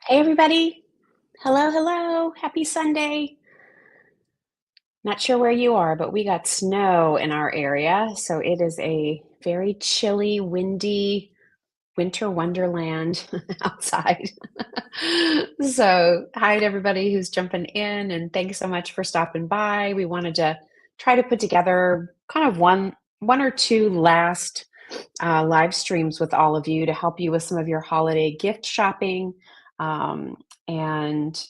Hey, everybody. Hello, hello. Happy Sunday. Not sure where you are, but we got snow in our area. So it is a very chilly, windy winter wonderland outside. So, hi to everybody who's jumping in, and thanks so much for stopping by. We wanted to try to put together kind of one or two last live streams with all of you to help you with some of your holiday gift shopping. Um, and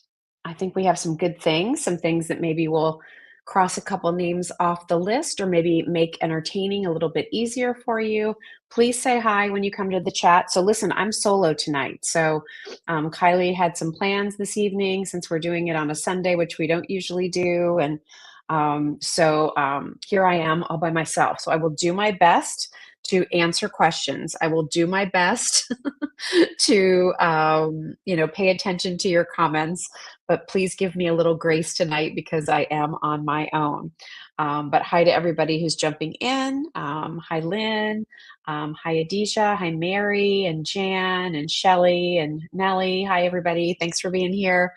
I think we have some things that maybe will cross a couple names off the list or maybe make entertaining a little bit easier for you. Please say hi when you come to the chat. So, listen, I'm solo tonight. So, Kylie had some plans this evening since we're doing it on a Sunday, which we don't usually do. And here I am all by myself. So, I will do my best to answer questions. I will do my best to, pay attention to your comments, but please give me a little grace tonight because I am on my own. But hi to everybody who's jumping in. Hi, Lynn. Hi, Adisha. Hi, Mary and Jan and Shelly and Nellie. Hi, everybody. Thanks for being here.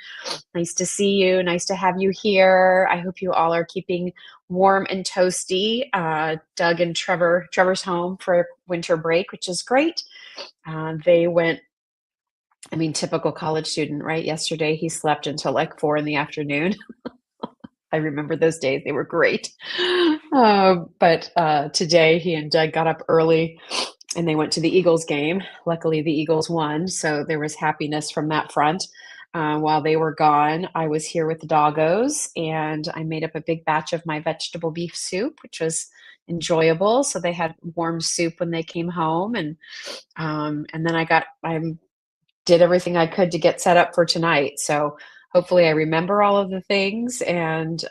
Nice to see you. Nice to have you here. I hope you all are keeping warm and toasty. Doug and Trevor's home for winter break, which is great. They went, typical college student, right? Yesterday he slept until like 4 in the afternoon. I remember those days. They were great. But today he and Doug got up early and they went to the Eagles game. Luckily, the Eagles won, so there was happiness from that front. While they were gone, I was here with the doggos, and I made up a big batch of my vegetable beef soup, which was enjoyable. So they had warm soup when they came home, and then I did everything I could to get set up for tonight. So hopefully, I remember all of the things, and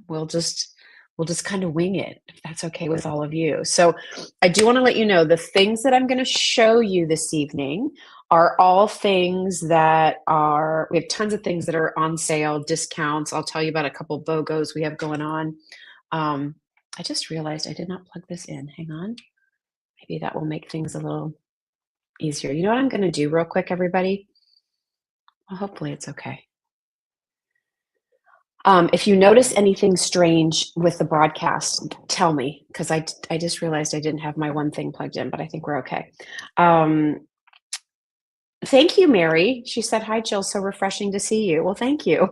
we'll just kind of wing it if that's okay with all of you. So I do want to let you know the things that I'm going to show you this evening are all things that we have tons of things that are on sale, discounts. I'll tell you about a couple of BOGOs we have going on. I just realized I did not plug this in. Hang on. Maybe that will make things a little easier. You know what I'm going to do real quick, everybody? Well, hopefully it's okay. If you notice anything strange with the broadcast, tell me, because I just realized I didn't have my one thing plugged in, but I think we're okay. Thank you, Mary. She said, "Hi, Jill. So refreshing to see you." Well, thank you.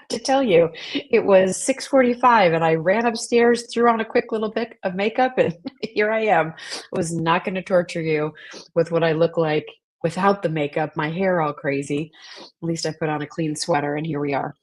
To tell you, it was 6:45, and I ran upstairs, threw on a quick little bit of makeup, and here I am. I was not going to torture you with what I look like without the makeup, my hair all crazy. At least I put on a clean sweater, and here we are.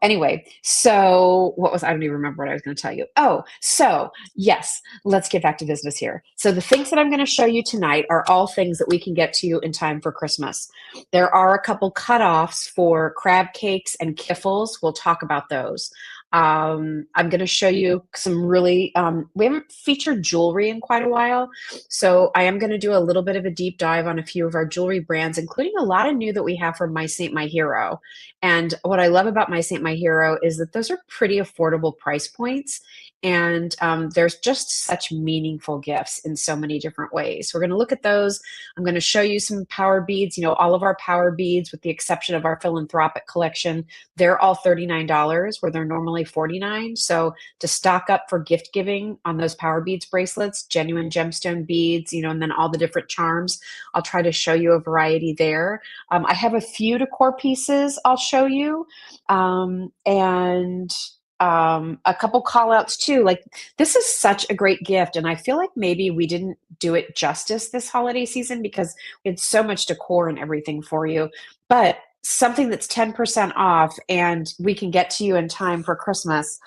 Anyway, so I don't even remember what I was going to tell you. Oh, so yes, let's get back to business here. So the things that I'm going to show you tonight are all things that we can get to you in time for Christmas. There are a couple cutoffs for crab cakes and kiffles. We'll talk about those. I'm going to show you some really, we haven't featured jewelry in quite a while. So I am going to do a little bit of a deep dive on a few of our jewelry brands, including a lot of new that we have from My Saint My Hero. And what I love about My Saint My Hero is that those are pretty affordable price points. And there's just such meaningful gifts in so many different ways. So we're going to look at those. I'm going to show you some power beads. All of our power beads, with the exception of our philanthropic collection, they're all $39 where they're normally $49. So to stock up for gift giving on those power beads bracelets, genuine gemstone beads, and then all the different charms, I'll try to show you a variety there. I have a few decor pieces I'll show you. And a couple call outs too. Like, this is such a great gift. And I feel like maybe we didn't do it justice this holiday season because we had so much decor and everything for you. But something that's 10% off and we can get to you in time for Christmas,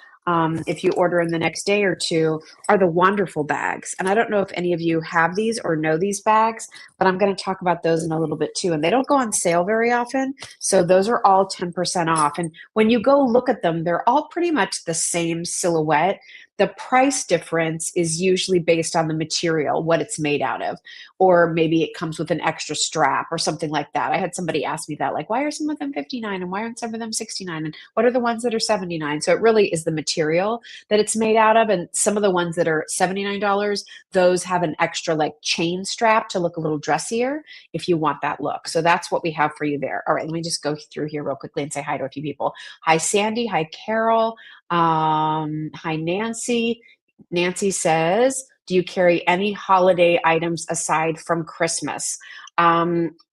if you order in the next day or two, are the wonderful bags. And I don't know if any of you have these or know these bags, but I'm going to talk about those in a little bit too. And they don't go on sale very often. So those are all 10% off. And when you go look at them, they're all pretty much the same silhouette. The price difference is usually based on the material, what it's made out of, or maybe it comes with an extra strap or something like that. I had somebody ask me that, like, why are some of them 59 and why aren't some of them 69? And what are the ones that are 79? So it really is the material that it's made out of. And some of the ones that are $79, those have an extra like chain strap to look a little dressier if you want that look. So that's what we have for you there. All right, let me just go through here real quickly and say hi to a few people. Hi, Sandy. Hi, Carol. Hi, Nancy. Nancy says, do you carry any holiday items aside from Christmas?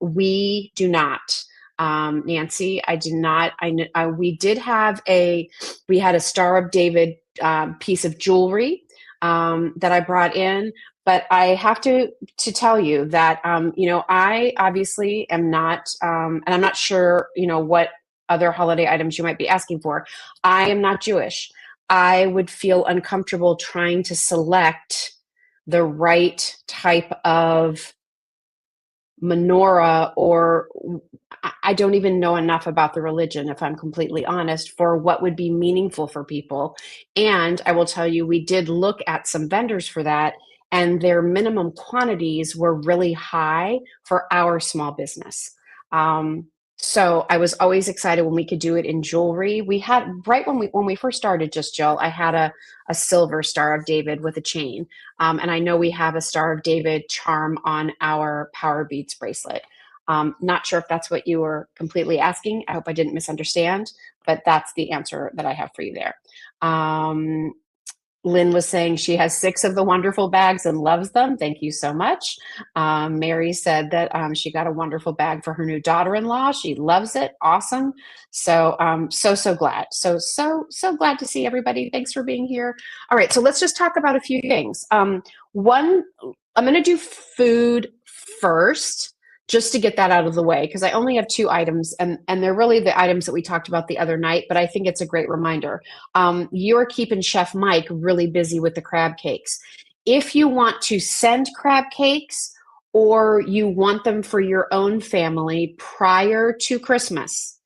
We do not. Nancy, I do not. We had a Star of David piece of jewelry that I brought in, but I have to tell you that I obviously am not, and I'm not sure what other holiday items you might be asking for. I am not Jewish. I would feel uncomfortable trying to select the right type of menorah, or I don't even know enough about the religion, if I'm completely honest, for what would be meaningful for people. And I will tell you, we did look at some vendors for that, and their minimum quantities were really high for our small business. So I was always excited when we could do it in jewelry. We had, right when we first started Just Jill, I had a silver Star of David with a chain. And I know we have a Star of David charm on our Power Beads bracelet. Not sure if that's what you were completely asking. I hope I didn't misunderstand, but that's the answer that I have for you there. Lynn was saying she has 6 of the wonderful bags and loves them. Thank you so much. Mary said that she got a wonderful bag for her new daughter-in-law. She loves it. Awesome. So so glad. So glad to see everybody. Thanks for being here. All right, so let's just talk about a few things. One, I'm going to do food first, just to get that out of the way, because I only have 2 items, and they're really the items that we talked about the other night, but I think it's a great reminder. You're keeping Chef Mike really busy with the crab cakes. If you want to send crab cakes, or you want them for your own family prior to Christmas,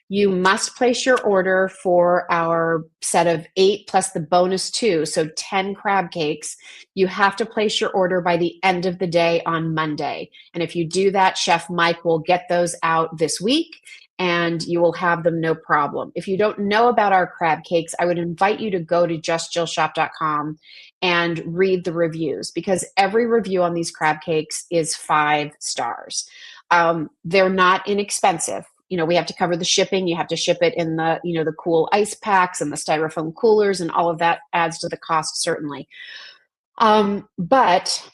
you must place your order for our set of 8 plus the bonus 2, so 10 crab cakes. You have to place your order by the end of the day on Monday. And if you do that, Chef Mike will get those out this week, and you will have them no problem. If you don't know about our crab cakes, I would invite you to go to justjillshop.com and read the reviews, because every review on these crab cakes is 5 stars. They're not inexpensive. We have to cover the shipping. You have to ship it in the, the cool ice packs and the styrofoam coolers, and all of that adds to the cost, certainly. But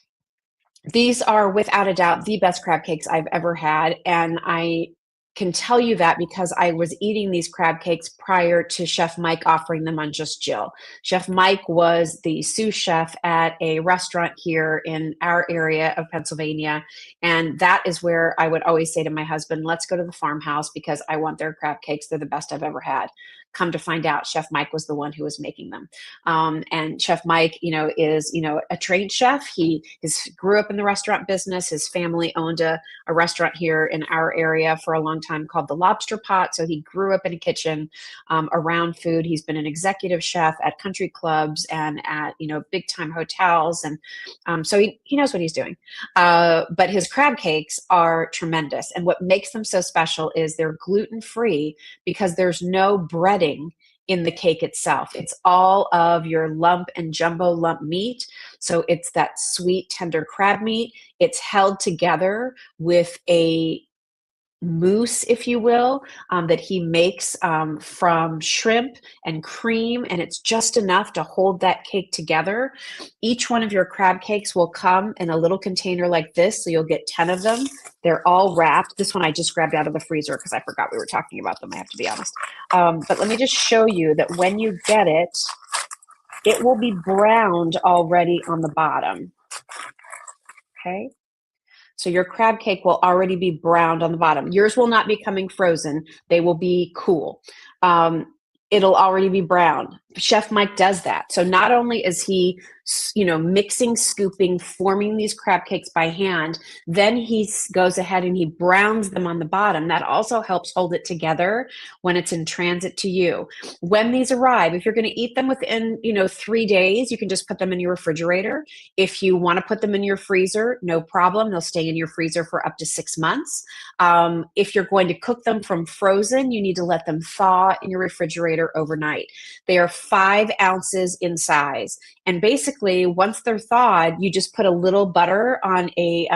these are without a doubt the best crab cakes I've ever had. And I can tell you that because I was eating these crab cakes prior to Chef Mike offering them on Just Jill. Chef Mike was the sous chef at a restaurant here in our area of Pennsylvania. And that is where I would always say to my husband, let's go to the farmhouse because I want their crab cakes. They're the best I've ever had. Come to find out, Chef Mike was the one who was making them. And Chef Mike, is, a trained chef. He grew up in the restaurant business. His family owned a restaurant here in our area for a long time called the Lobster Pot. So he grew up in a kitchen around food. He's been an executive chef at country clubs and at, big time hotels. And so he knows what he's doing. But his crab cakes are tremendous. And what makes them so special is they're gluten-free because there's no breading in the cake itself. It's all of your lump and jumbo lump meat. So it's that sweet, tender crab meat. It's held together with a mousse, if you will, that he makes from shrimp and cream, and it's just enough to hold that cake together. Each one of your crab cakes will come in a little container like this, so you'll get 10 of them. They're all wrapped. This one I just grabbed out of the freezer because I forgot we were talking about them, I have to be honest. But let me just show you that when you get it, it will be browned already on the bottom. Okay. So your crab cake will already be browned on the bottom. Yours will not be coming frozen. They will be cool. It'll already be brown. Chef Mike does that. So not only is he, mixing, scooping, forming these crab cakes by hand, then he goes ahead and he browns them on the bottom. That also helps hold it together when it's in transit to you. When these arrive, if you're going to eat them within, 3 days, you can just put them in your refrigerator. If you want to put them in your freezer, no problem. They'll stay in your freezer for up to 6 months. If you're going to cook them from frozen, you need to let them thaw in your refrigerator overnight. They are 5 ounces in size. And basically, once they're thawed, you just put a little butter on a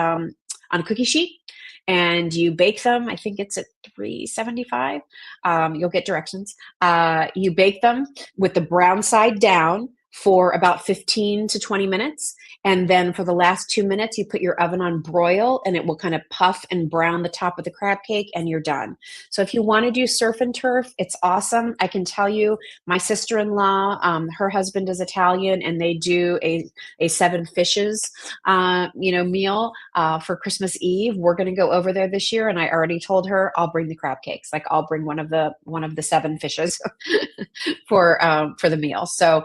cookie sheet and you bake them. I think it's at 375. You'll get directions. You bake them with the brown side down for about 15 to 20 minutes. And then for the last 2 minutes, you put your oven on broil and it will kind of puff and brown the top of the crab cake and you're done. So if you want to do surf and turf, it's awesome. I can tell you, my sister-in-law, her husband is Italian and they do a 7 fishes, meal for Christmas Eve. We're going to go over there this year. And I already told her I'll bring the crab cakes. Like I'll bring one of the 7 fishes for the meal. So,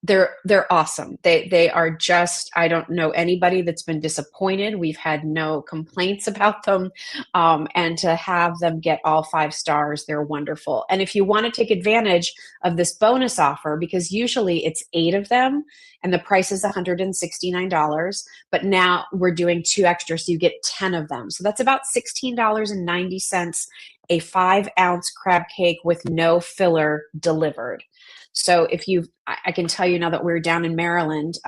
they're awesome. They are just, I don't know anybody that's been disappointed. We've had no complaints about them. And to have them get all 5 stars, they're wonderful. And if you want to take advantage of this bonus offer, because usually it's 8 of them and the price is $169, but now we're doing 2 extra, so you get 10 of them. So that's about $16.90, a 5-ounce crab cake with no filler delivered. So I can tell you now that we're down in Maryland,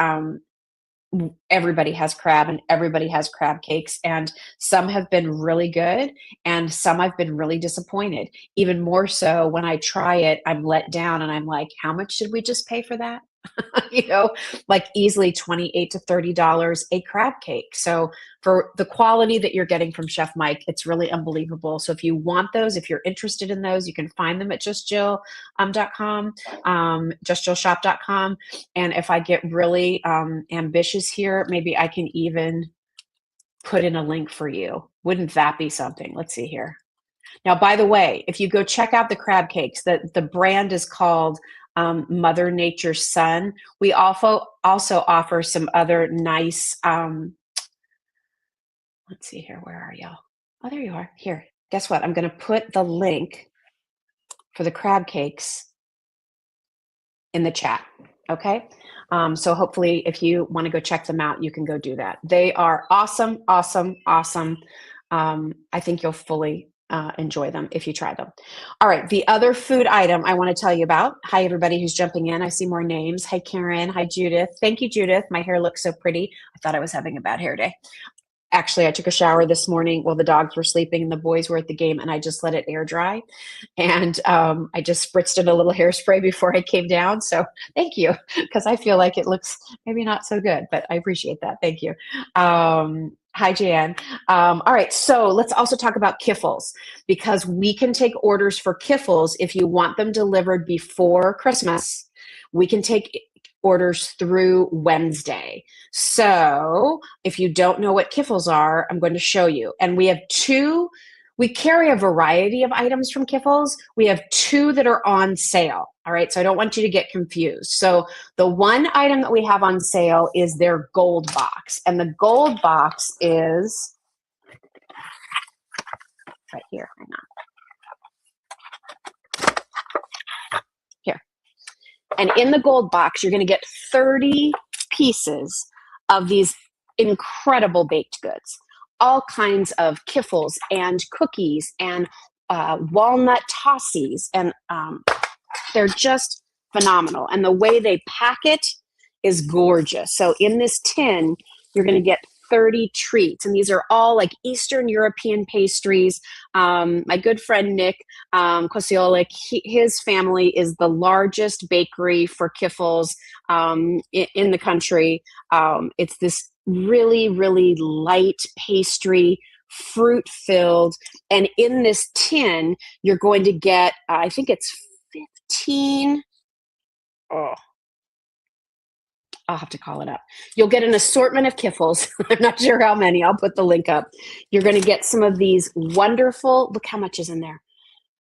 everybody has crab and everybody has crab cakes, and some have been really good and some I've been really disappointed. Even more so when I try it, I'm let down and I'm like, how much did we just pay for that? Like easily $28 to $30 a crab cake. So for the quality that you're getting from Chef Mike, it's really unbelievable. So if you want those, if you're interested in those, you can find them at justjill.com, justjillshop.com. And if I get really ambitious here, maybe I can even put in a link for you. Wouldn't that be something? Let's see here. Now, by the way, if you go check out the crab cakes, the brand is called Mother Nature's Son. We also offer some other nice, let's see here. Where are y'all? Oh, there you are. Here. Guess what? I'm going to put the link for the crab cakes in the chat. Okay. So hopefully if you want to go check them out, you can go do that. They are awesome, awesome, awesome. I think you'll fully enjoy them if you try them. All right, the other food item I want to tell you about. Hi, everybody who's jumping in. I see more names. Hi, Karen. Hi, Judith. Thank you, Judith. My hair looks so pretty. I thought I was having a bad hair day. Actually, I took a shower this morning while the dogs were sleeping and the boys were at the game, and I just let it air dry. And I just spritzed in a little hairspray before I came down. So thank you, because I feel like it looks maybe not so good, but I appreciate that. Thank you. Hi, Jan. All right, so let's also talk about KIFFLES, because we can take orders for KIFFLES if you want them delivered before Christmas. We can take orders through Wednesday. So if you don't know what KIFFLES are, I'm going to show you. And we have 2. We carry a variety of items from KIFFLES. We have 2 that are on sale. All right, so I don't want you to get confused. So the one item that we have on sale is their gold box. And the gold box is right here. Hang on. Here. And in the gold box, you're going to get 30 pieces of these incredible baked goods. All kinds of KIFFLES and cookies and walnut tossies. And they're just phenomenal. And the way they pack it is gorgeous. So in this tin, you're going to get 30 treats. And these are all like Eastern European pastries. My good friend, Nick Kosiolik, his family is the largest bakery for KIFFLES in the country. It's this really, really light pastry, fruit-filled. And in this tin, you're going to get, I think it's 15. Oh, I'll have to call it up. You'll get an assortment of KIFFLES. I'm not sure how many. I'll put the link up. You're going to get some of these wonderful, look how much is in there.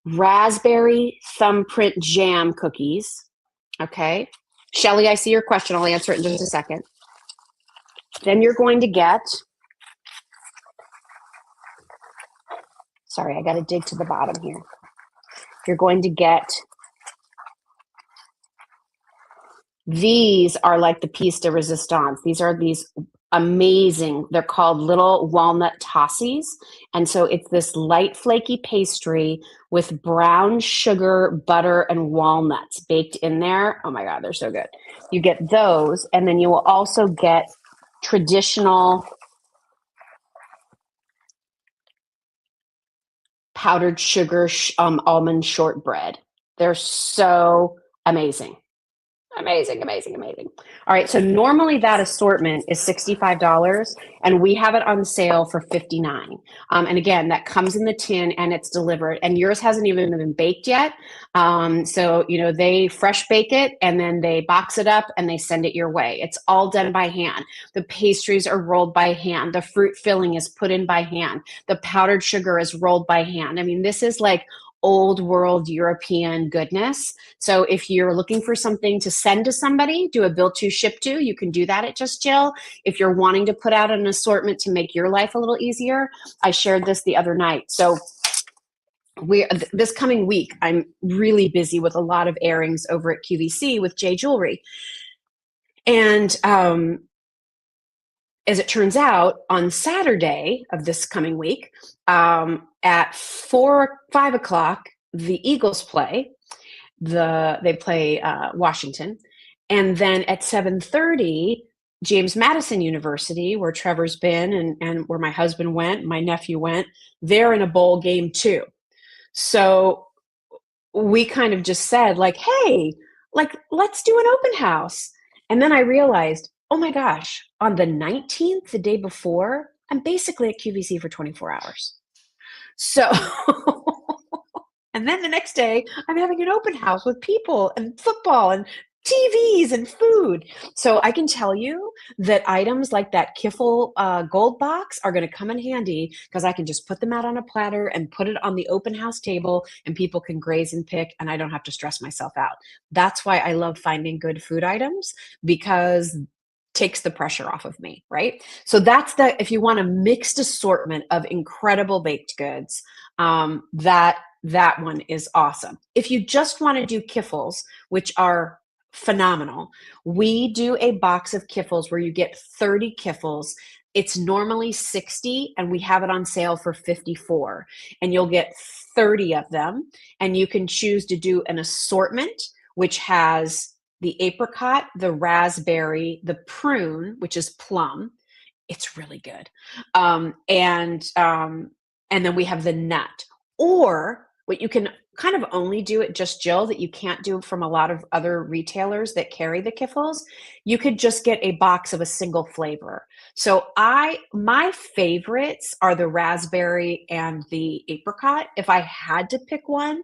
raspberry thumbprint jam cookies. Okay. Shelly, I see your question. I'll answer it in just a second. Then you're going to get, sorry, I got to dig to the bottom here. You're going to get, these are like the piece de resistance. These are these amazing, they're called little walnut tossies. And so it's this light flaky pastry with brown sugar, butter, and walnuts baked in there. Oh my God, they're so good. You get those, and then you will also get traditional powdered sugar almond shortbread. They're so amazing. Amazing, amazing, amazing. All right, so normally that assortment is $65, and we have it on sale for $59. And again, that comes in the tin and it's delivered, and yours hasn't even been baked yet. So, you know, they fresh bake it and then they box it up and they send it your way. It's all done by hand. The pastries are rolled by hand. The fruit filling is put in by hand. The powdered sugar is rolled by hand. I mean, this is like old world European goodness. So if you're looking for something to send to somebody, do a bill to ship to, you can do that at Just Jill. If you're wanting to put out an assortment to make your life a little easier, I shared this the other night. So this coming week, I'm really busy with a lot of airings over at QVC with J Jewelry. And as it turns out, on Saturday of this coming week, at 5 o'clock, the Eagles play. They play Washington, and then at 7:30, James Madison University, where Trevor's been and where my husband went, my nephew went. They're in a bowl game too. So we kind of just said, like, hey, like, let's do an open house. And then I realized, oh my gosh, on the 19th, the day before, I'm basically at QVC for 24 hours. So, and then the next day, I'm having an open house with people and football and TVs and food. So I can tell you that items like that Kiffle gold box are going to come in handy because I can just put them out on a platter and put it on the open house table and people can graze and pick and I don't have to stress myself out. That's why I love finding good food items, because takes the pressure off of me, right? So that's if you want a mixed assortment of incredible baked goods, that one is awesome. If you just want to do Kiffles, which are phenomenal, we do a box of Kiffles where you get 30 Kiffles. It's normally 60 and we have it on sale for 54, and you'll get 30 of them, and you can choose to do an assortment which has the apricot, the raspberry, the prune, which is plum. It's really good. And then we have the nut. Or what you can kind of only do at Just Jill that you can't do from a lot of other retailers that carry the Kiffles, you could just get a box of a single flavor. So my favorites are the raspberry and the apricot. If I had to pick one,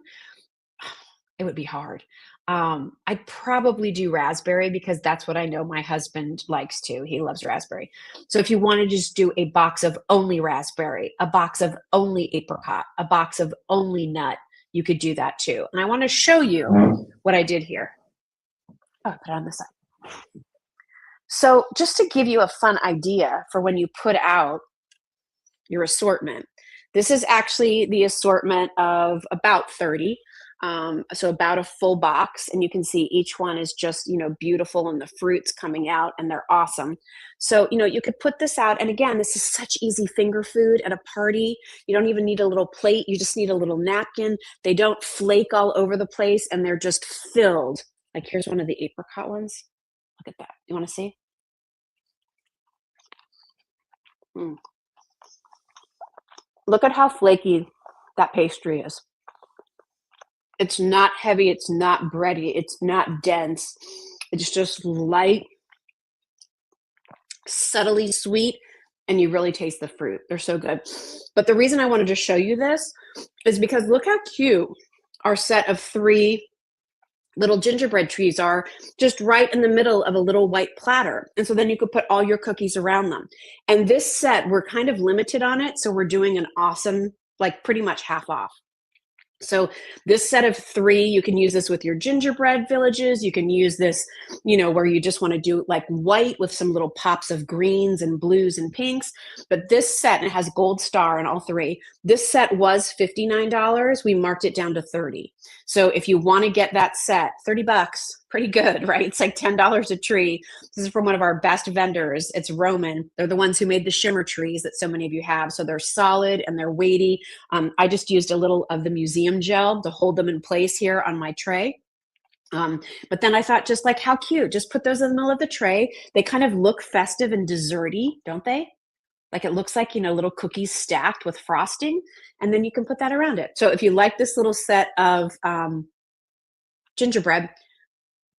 it would be hard. I'd probably do raspberry because that's what I know my husband likes too. He loves raspberry. So if you want to just do a box of only raspberry, a box of only apricot, a box of only nut, you could do that too. And I want to show you what I did here. Oh, put it on this side. So just to give you a fun idea for when you put out your assortment, this is actually the assortment of about 30. So about a full box, and you can see each one is just, beautiful, and the fruits coming out and they're awesome. So, you could put this out. And again, this is such easy finger food at a party. You don't even need a little plate. You just need a little napkin. They don't flake all over the place and they're just filled. Like here's one of the apricot ones. Look at that. You want to see? Look at how flaky that pastry is. It's not heavy. It's not bready. It's not dense. It's just light, subtly sweet, and you really taste the fruit. They're so good. But the reason I wanted to show you this is because look how cute our set of 3 little gingerbread trees are, just right in the middle of a little white platter. And so then you could put all your cookies around them. And this set, we're kind of limited on it. So we're doing an awesome, like pretty much half off. So this set of 3, you can use this with your gingerbread villages. You can use this, where you just want to do like white with some little pops of greens and blues and pinks. But this set, and it has gold star in all 3. This set was $59. We marked it down to 30. So if you want to get that set, $30, pretty good, right? It's like $10 a tree. This is from one of our best vendors. It's Roman. They're the ones who made the shimmer trees that so many of you have. So they're solid and they're weighty. I just used a little of the museum gel to hold them in place here on my tray. But then I thought, just like, how cute. Just put those in the middle of the tray. They kind of look festive and desserty, don't they? Like it looks like, little cookies stacked with frosting. And then you can put that around it. So if you like this little set of gingerbread,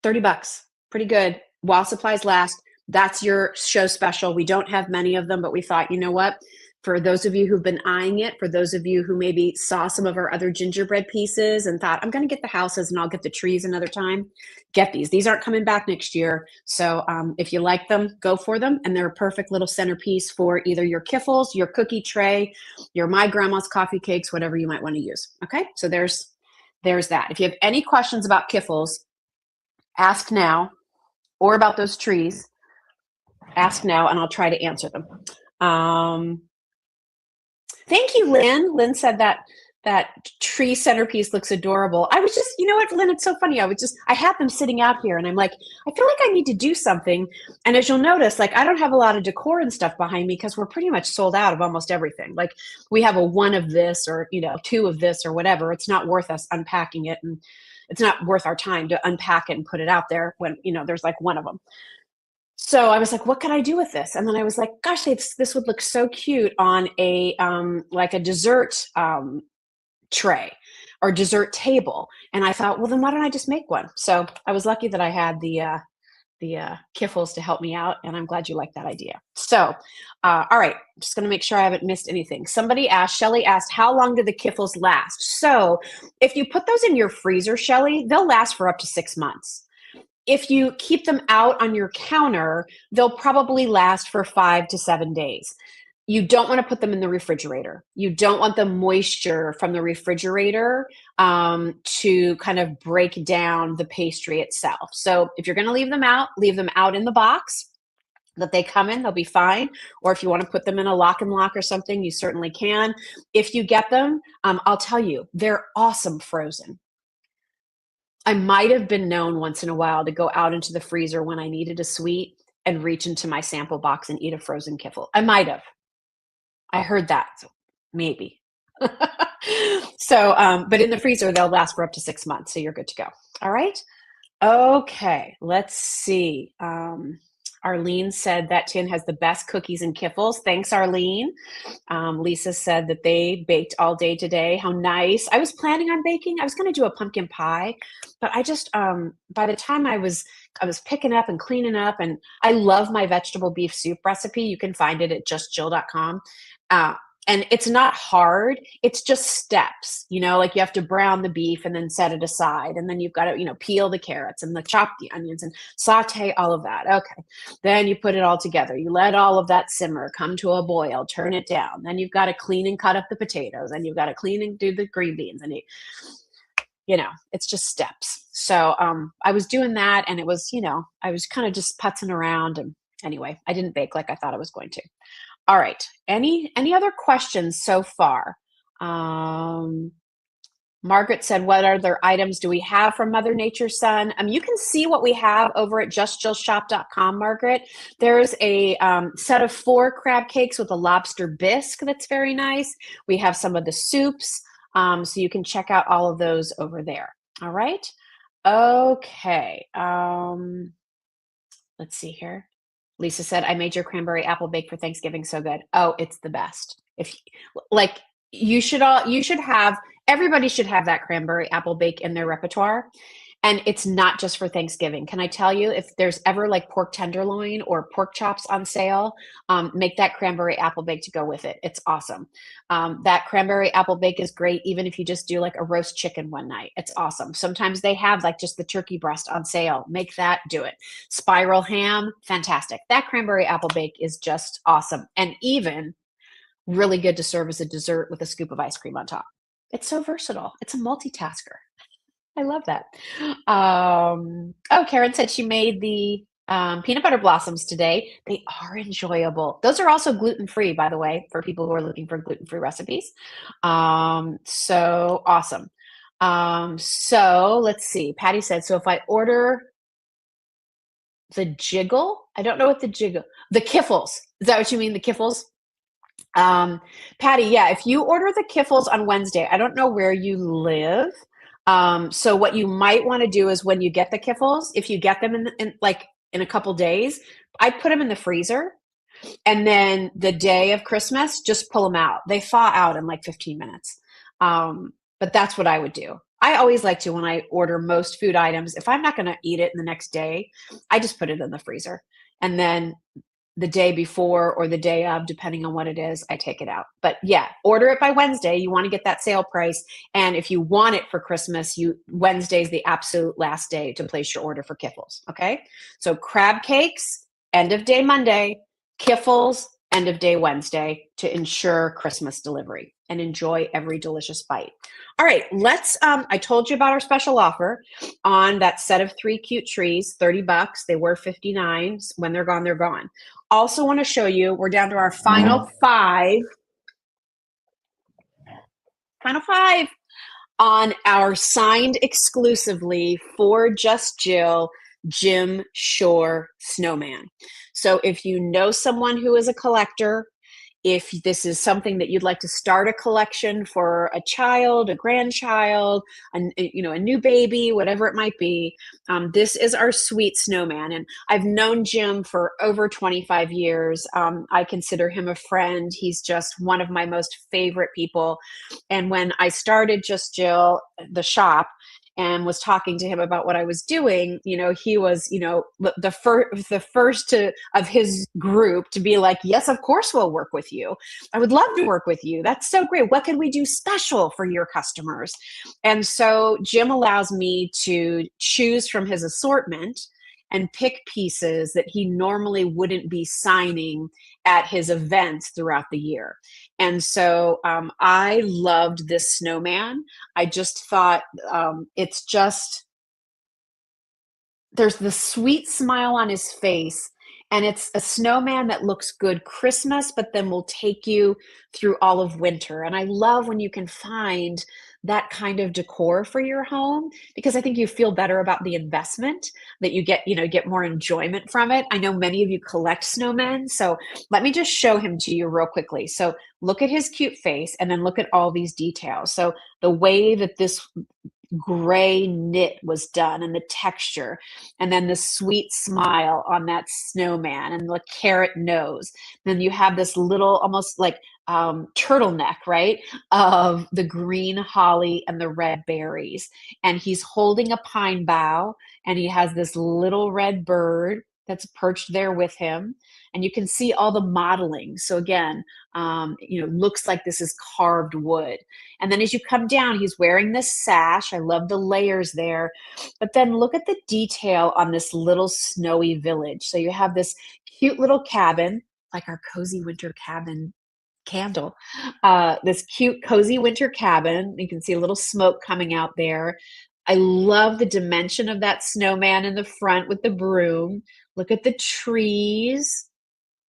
$30, pretty good. While supplies last, that's your show special. We don't have many of them, but we thought, you know what? For those of you who've been eyeing it, for those of you who maybe saw some of our other gingerbread pieces and thought, I'm going to get the houses and I'll get the trees another time, get these. These aren't coming back next year. So if you like them, go for them. And they're a perfect little centerpiece for either your KIFFLES, your cookie tray, your My Grandma's coffee cakes, whatever you might want to use. Okay, so there's that. If you have any questions about KIFFLES, ask now, or about those trees, ask now, and I'll try to answer them. Thank you, Lynn. Lynn said that tree centerpiece looks adorable. I was just, you know what, Lynn, it's so funny. I had them sitting out here and I'm like, I feel like I need to do something. And as you'll notice, like I don't have a lot of decor and stuff behind me because we're pretty much sold out of almost everything. Like we have a 1 of this or, 2 of this or whatever. It's not worth us unpacking it. And it's not worth our time to unpack it and put it out there when, there's like 1 of them. So I was like, what can I do with this? And then I was like, gosh, this would look so cute on a like a dessert tray or dessert table. And I thought, well, then why don't I just make one? So I was lucky that I had the KIFFLES to help me out, and I'm glad you like that idea. So, all right, I'm just going to make sure I haven't missed anything. Shelly asked, how long do the KIFFLES last? So if you put those in your freezer, Shelly, they'll last for up to 6 months. If you keep them out on your counter, they'll probably last for 5 to 7 days. You don't want to put them in the refrigerator. You don't want the moisture from the refrigerator to kind of break down the pastry itself. So if you're going to leave them out in the box that they come in, they'll be fine. Or if you want to put them in a lock and lock or something, you certainly can. If you get them, I'll tell you, they're awesome frozen. I might have been known once in a while to go out into the freezer when I needed a sweet and reach into my sample box and eat a frozen KIFFLE. I might have. I heard that, so maybe. So, but in the freezer, they'll last for up to 6 months, so you're good to go. All right. Okay, let's see. Arlene said that tin has the best cookies and KIFFLES. Thanks, Arlene. Lisa said that they baked all day today. How nice. I was planning on baking. I was going to do a pumpkin pie, but I just, by the time I was picking up and cleaning up, and I love my vegetable beef soup recipe. You can find it at justjill.com. And it's not hard. It's just steps, like you have to brown the beef and then set it aside. And then you've got to, peel the carrots and chop the onions and saute all of that. Okay. Then you put it all together. You let all of that simmer, come to a boil, turn it down. Then you've got to clean and cut up the potatoes, and you've got to clean and do the green beans. And it's just steps. So I was doing that, and it was, I was kind of just putzing around. And anyway, I didn't bake like I thought I was going to. All right. Any other questions so far? Margaret said, what other items do we have from Mother Nature's Son? You can see what we have over at justjillshop.com, Margaret. There's a set of 4 crab cakes with a lobster bisque that's very nice. We have some of the soups, so you can check out all of those over there. All right. Okay. Let's see here. Lisa said, I made your cranberry apple bake for Thanksgiving. So good. Oh, it's the best. Everybody should have that cranberry apple bake in their repertoire. And it's not just for Thanksgiving. Can I tell you, if there's ever like pork tenderloin or pork chops on sale, make that cranberry apple bake to go with it. It's awesome. That cranberry apple bake is great, even if you just do like a roast chicken one night. It's awesome. Sometimes they have like just the turkey breast on sale. Make that, do it. Spiral ham, fantastic. That cranberry apple bake is just awesome. And even really good to serve as a dessert with a scoop of ice cream on top. It's so versatile. It's a multitasker. I love that. Oh, Karen said she made the peanut butter blossoms today. They are enjoyable. Those are also gluten-free, by the way, for people who are looking for gluten-free recipes. So awesome. So let's see. Patty said, so if I order the jiggle, I don't know what the kiffles. Is that what you mean, the kiffles? Patty, yeah, if you order the kiffles on Wednesday, I don't know where you live. So what you might want to do is when you get the kiffles, if you get them in a couple days, I put them in the freezer, and then the day of Christmas, just pull them out. They thaw out in like 15 minutes. But that's what I would do. I always like to, when I order most food items, if I'm not going to eat it the next day, I just put it in the freezer. And then the day before or the day of, depending on what it is, I take it out. But yeah, order it by Wednesday. You want to get that sale price. And if you want it for Christmas, Wednesday is the absolute last day to place your order for Kiffles. Okay. So crab cakes, end of day Monday, Kiffles, end of day Wednesday to ensure Christmas delivery, and enjoy every delicious bite. All right, I told you about our special offer on that set of 3 cute trees, $30. They were $59. When they're gone, they're gone. Also want to show you, we're down to our final five on our signed exclusively for Just Jill Jim Shore Snowman. So if you know someone who is a collector, if this is something that you'd like to start a collection for a child, a grandchild, a new baby, whatever it might be, this is our sweet snowman. And I've known Jim for over 25 years. I consider him a friend. He's just one of my most favorite people. And when I started Just Jill, the shop, and was talking to him about what I was doing, he was, the first of his group to be like, yes, of course we'll work with you. I would love to work with you. That's so great. What can we do special for your customers? And so Jim allows me to choose from his assortment and pick pieces that he normally wouldn't be signing at his events throughout the year. And so I loved this snowman. I just thought there's the sweet smile on his face, and it's a snowman that looks good Christmas, but then will take you through all of winter. And I love when you can find that kind of decor for your home, because I think you feel better about the investment, that you get more enjoyment from it. I know many of you collect snowmen, so let me just show him to you real quickly. So look at his cute face, and then look at all these details. So the way that this gray knit was done, and the texture, and then the sweet smile on that snowman, and the carrot nose. Then you have this little almost like turtleneck, right, of the green holly and the red berries. And he's holding a pine bough, and he has this little red bird that's perched there with him. And you can see all the modeling. So again, looks like this is carved wood. And then as you come down, he's wearing this sash. I love the layers there. But then look at the detail on this little snowy village. So you have this cute little cabin, like our cozy winter cabin candle. This cute cozy winter cabin. You can see a little smoke coming out there. I love the dimension of that snowman in the front with the broom. Look at the trees.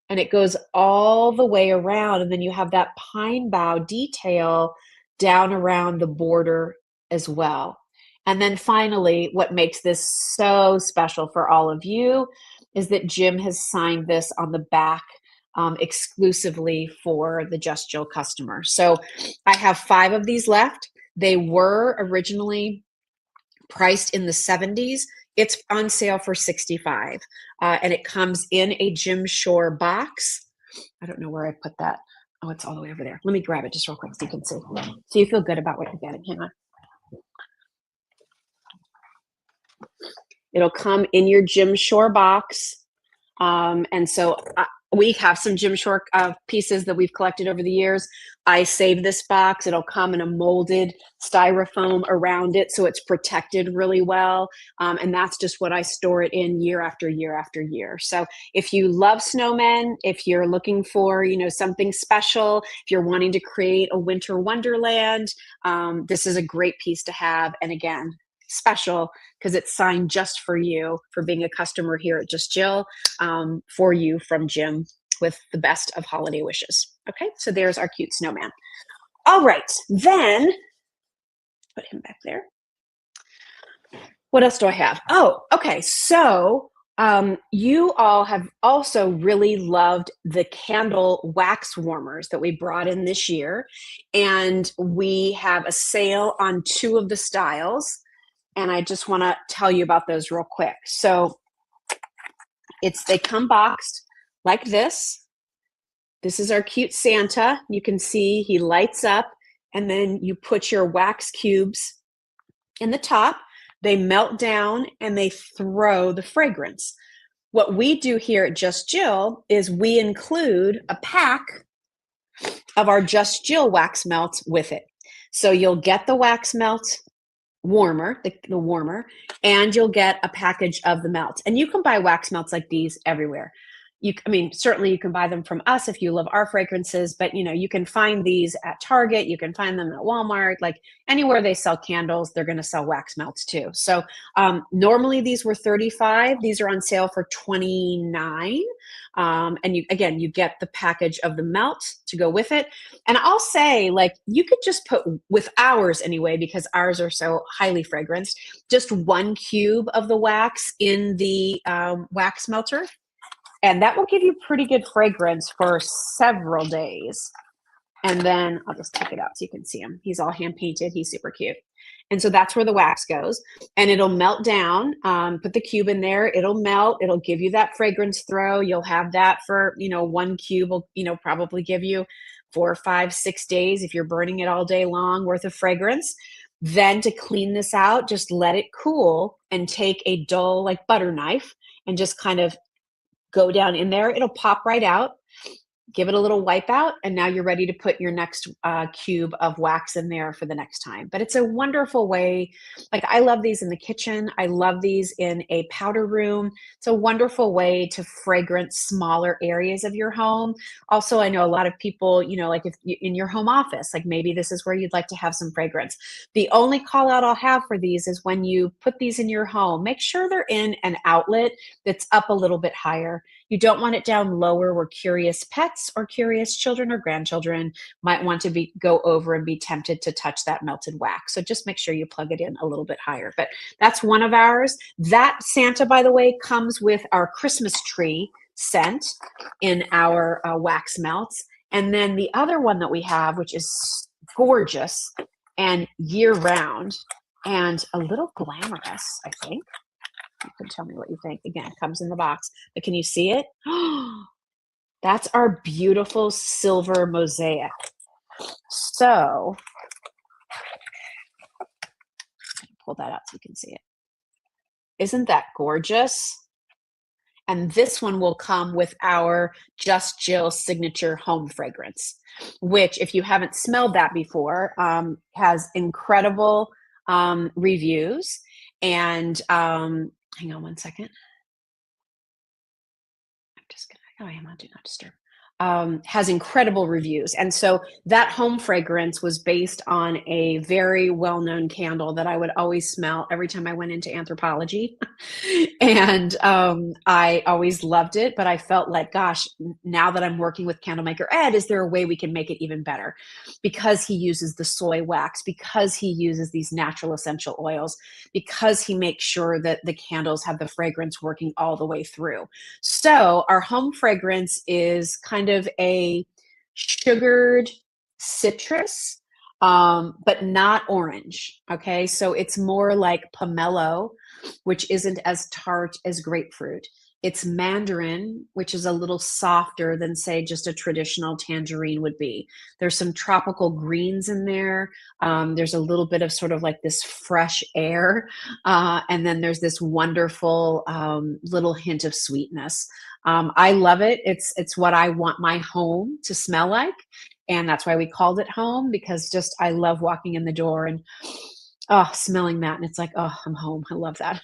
And it goes all the way around. And then you have that pine bough detail down around the border as well. And then finally, what makes this so special for all of you is that Jim has signed this on the back exclusively for the Just Jill customer. So I have 5 of these left. They were originally priced in the 70s. It's on sale for $65, and it comes in a Jim Shore box. I don't know where I put that. Oh, it's all the way over there. Let me grab it just real quick so you can see. So you feel good about what you're getting. Hang on. It'll come in your Jim Shore box. And so We have some Gymshark pieces that we've collected over the years. I save this box. It'll come in a molded styrofoam around it, so it's protected really well. And that's just what I store it in year after year after year. So if you love snowmen, if you're looking for, something special, if you're wanting to create a winter wonderland, this is a great piece to have. And again, special because it's signed just for you for being a customer here at Just Jill, for you from Jim, with the best of holiday wishes. Okay, so there's our cute snowman. All right, then put him back there. What else do I have? Oh, okay, so you all have also really loved the candle wax warmers that we brought in this year, and we have a sale on 2 of the styles. And I just want to tell you about those real quick. So they come boxed like this. This is our cute Santa. You can see he lights up, and then you put your wax cubes in the top. They melt down and they throw the fragrance. What we do here at Just Jill is we include a pack of our Just Jill wax melts with it. So you'll get the wax melt warmer, the warmer, and you'll get a package of the melts. And you can buy wax melts like these everywhere. Certainly you can buy them from us if you love our fragrances, but you can find these at Target, you can find them at Walmart, like anywhere they sell candles, they're going to sell wax melts too. So normally these were $35. These are on sale for $29. And you get the package of the melt to go with it. And I'll say, you could just put, with ours anyway, because ours are so highly fragranced, just 1 cube of the wax in the wax melter. And that will give you pretty good fragrance for several days. And then I'll just take it out so you can see him. He's all hand painted. He's super cute. And so that's where the wax goes. And it'll melt down. Put the cube in there. It'll melt. It'll give you that fragrance throw. You'll have that for, 1 cube will, probably give you 4, 5, 6 days if you're burning it all day long worth of fragrance. Then to clean this out, just let it cool and take a dull, butter knife and just kind of go down in there. It'll pop right out. Give it a little wipe out, and now you're ready to put your next cube of wax in there for the next time. But it's a wonderful way. I love these in the kitchen. I love these in a powder room. It's a wonderful way to fragrance smaller areas of your home. Also, I know a lot of people, if you, in your home office, maybe this is where you'd like to have some fragrance. The only call out I'll have for these is when you put these in your home, make sure they're in an outlet that's up a little bit higher. You don't want it down lower where curious pets or curious children or grandchildren might want to go over and be tempted to touch that melted wax. So just make sure you plug it in a little bit higher. But that's one of ours. That Santa, by the way, comes with our Christmas tree scent in our wax melts. And then the other one that we have, which is gorgeous and year-round and a little glamorous, I think. You can tell me what you think. Again, it comes in the box. But can you see it? That's our beautiful silver mosaic. So, pull that out so you can see it. Isn't that gorgeous? And this one will come with our Just Jill signature home fragrance, which, if you haven't smelled that before, has incredible reviews. And hang on one second. I'm just gonna, I am on Do Not Disturb. Has incredible reviews. And so that home fragrance was based on a very well-known candle that I would always smell every time I went into Anthropologie. And I always loved it, but I felt like, gosh, now that I'm working with Candlemaker Ed, is there a way we can make it even better? Because he uses the soy wax, because he uses these natural essential oils, because he makes sure that the candles have the fragrance working all the way through. So our home fragrance is kind of a sugared citrus, but not orange. Okay, so it's more like pomelo, which isn't as tart as grapefruit. It's mandarin, which is a little softer than, say, just a traditional tangerine would be. There's some tropical greens in there. There's a little bit of sort of like this fresh air. And then there's this wonderful little hint of sweetness. I love it. It's what I want my home to smell like. And that's why we called it home, because just I love walking in the door and smelling that. And it's like, oh, I'm home. I love that.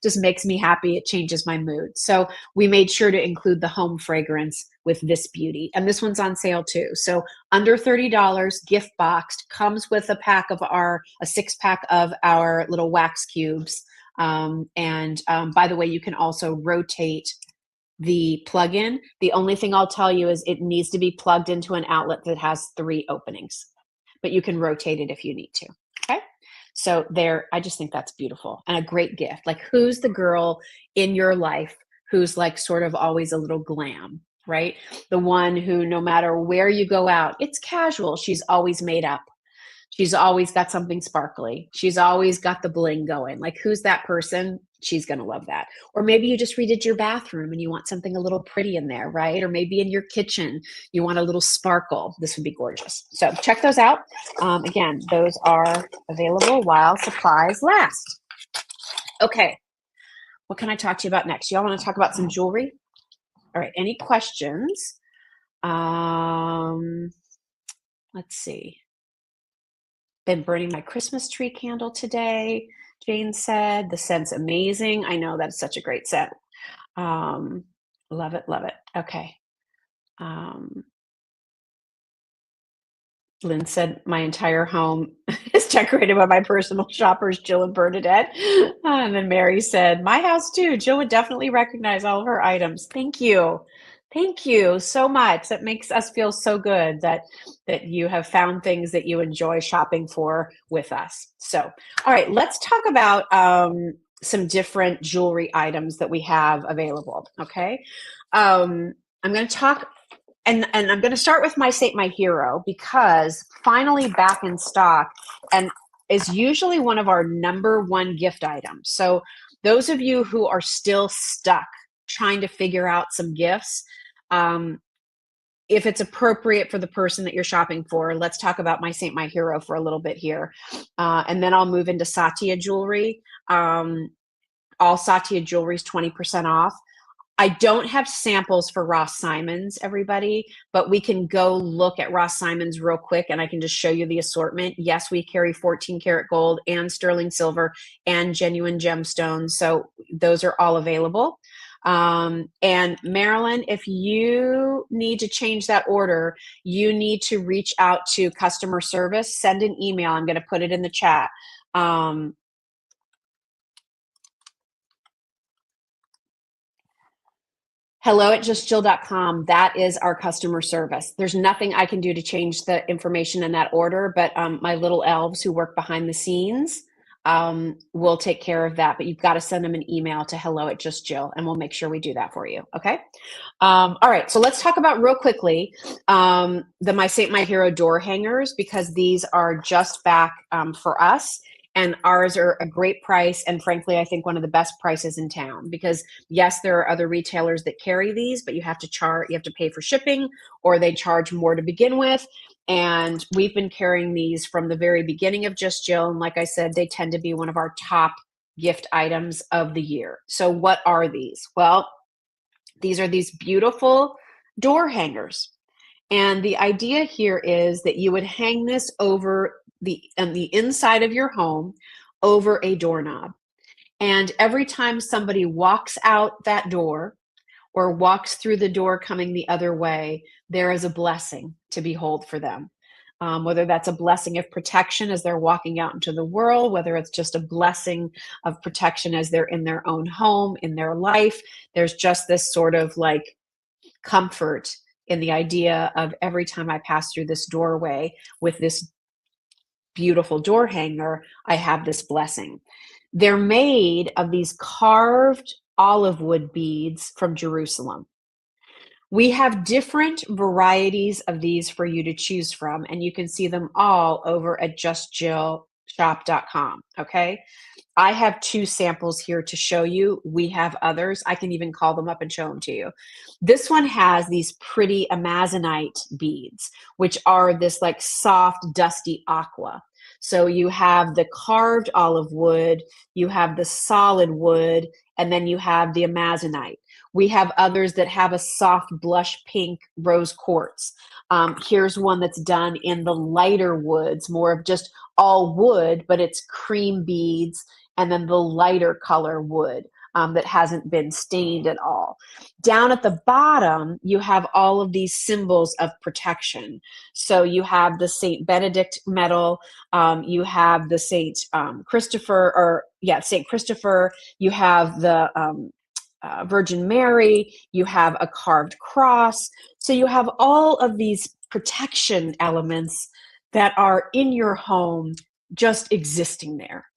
Just makes me happy. It changes my mood. So we made sure to include the home fragrance with this beauty. And this one's on sale too. So under $30, gift boxed, comes with a a 6-pack of our little wax cubes. By the way, you can also rotate the plug-in. The only thing I'll tell you is it needs to be plugged into an outlet that has 3 openings, but you can rotate it if you need to. Okay. So there, I just think that's beautiful and a great gift. Like, who's the girl in your life who's like sort of always a little glam, right? The one who, no matter where you go out, it's casual. She's always made up. She's always got something sparkly. She's always got the bling going. Like, who's that person? She's going to love that. Or maybe you just redid your bathroom and you want something a little pretty in there, right? Or maybe in your kitchen, you want a little sparkle. This would be gorgeous. So check those out. Again, those are available while supplies last. Okay. What can I talk to you about next? Y'all want to talk about some jewelry? All right. Any questions? Let's see. Been burning my Christmas tree candle today, Jane said. The scent's amazing. I know that's such a great scent. Love it, love it. Okay. Lynn said, my entire home is decorated by my personal shoppers, Jill and Bernadette. And then Mary said, my house too. Jill would definitely recognize all of her items. Thank you. Thank you so much. That makes us feel so good that you have found things that you enjoy shopping for with us. So, all right, let's talk about some different jewelry items that we have available. Okay. I'm going to talk, and I'm going to start with my Saint My Hero, because finally back in stock and is usually one of our #1 gift items. So those of you who are still stuck trying to figure out some gifts, if it's appropriate for the person that you're shopping for, let's talk about my Saint My Hero for a little bit here. And then I'll move into Satya jewelry. All Satya jewelry is 20% off. I don't have samples for Ross Simons, everybody, but we can go look at Ross Simons real quick and I can just show you the assortment. Yes, we carry 14 karat gold and sterling silver and genuine gemstones. So those are all available. And Marilyn, if you need to change that order, you need to reach out to customer service, send an email. I'm going to put it in the chat. hello@justjill.com. That is our customer service. There's nothing I can do to change the information in that order, but my little elves who work behind the scenes will take care of that. But you've got to send them an email to hello@justjill, and we'll make sure we do that for you. Okay. All right. So let's talk about real quickly the My Saint My Hero door hangers, because these are just back for us. And ours are a great price, and frankly, I think one of the best prices in town, because yes, there are other retailers that carry these, but you have to pay for shipping, or they charge more to begin with. And we've been carrying these from the very beginning of Just Jill. And like I said, they tend to be one of our top gift items of the year. So what are these? Well, these are these beautiful door hangers. And the idea here is that you would hang this over on the inside of your home over a doorknob. And every time somebody walks out that door or walks through the door coming the other way, there is a blessing to behold for them. Whether that's a blessing of protection as they're walking out into the world, whether it's just a blessing of protection as they're in their own home, in their life, there's just this sort of like comfort in the idea of every time I pass through this doorway with this beautiful door hanger, I have this blessing. They're made of these carved olive wood beads from Jerusalem. We have different varieties of these for you to choose from, and you can see them all over at justjillshop.com. Okay. I have 2 samples here to show you. We have others. I can even call them up and show them to you. This one has these pretty amazonite beads, which are this like soft, dusty aqua. So you have the carved olive wood, you have the solid wood, and then you have the amazonite. We have others that have a soft blush pink rose quartz. Here's one that's done in the lighter woods, more of just all wood, but it's cream beads and then the lighter color wood that hasn't been stained at all. Down at the bottom, you have all of these symbols of protection. So you have the Saint Benedict medal, you have the Saint Saint Christopher, you have the Virgin Mary, you have a carved cross. So you have all of these protection elements that are in your home just existing there.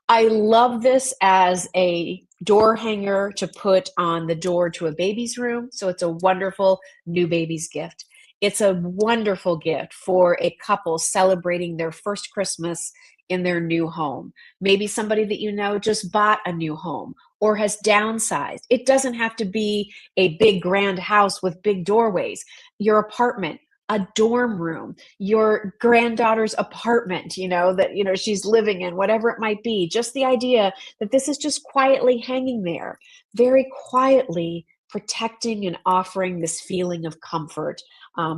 I love this as a door hanger to put on the door to a baby's room. So it's a wonderful new baby's gift. It's a wonderful gift for a couple celebrating their first Christmas in their new home. Maybe somebody that you know just bought a new home or has downsized. It doesn't have to be a big grand house with big doorways. Your apartment, a dorm room, your granddaughter's apartment, that she's living in, whatever it might be. Just the idea that this is just quietly hanging there, very quietly protecting and offering this feeling of comfort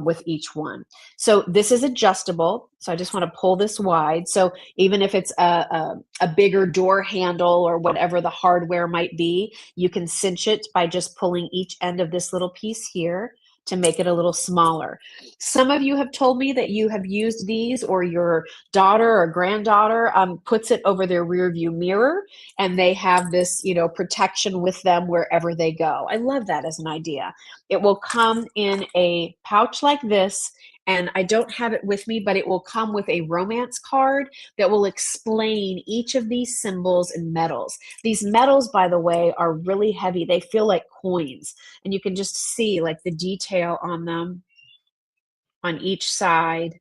with each one. So this is adjustable. So I just want to pull this wide. So even if it's a bigger door handle or whatever the hardware might be, you can cinch it by just pulling each end of this little piece here to make it a little smaller. Some of you have told me that you have used these, or your daughter or granddaughter puts it over their rear view mirror and they have this, protection with them wherever they go. I love that as an idea. It will come in a pouch like this, and I don't have it with me, but it will come with a romance card that will explain each of these symbols and metals. These metals, by the way, are really heavy. They feel like coins, and you can just see like the detail on them on each side.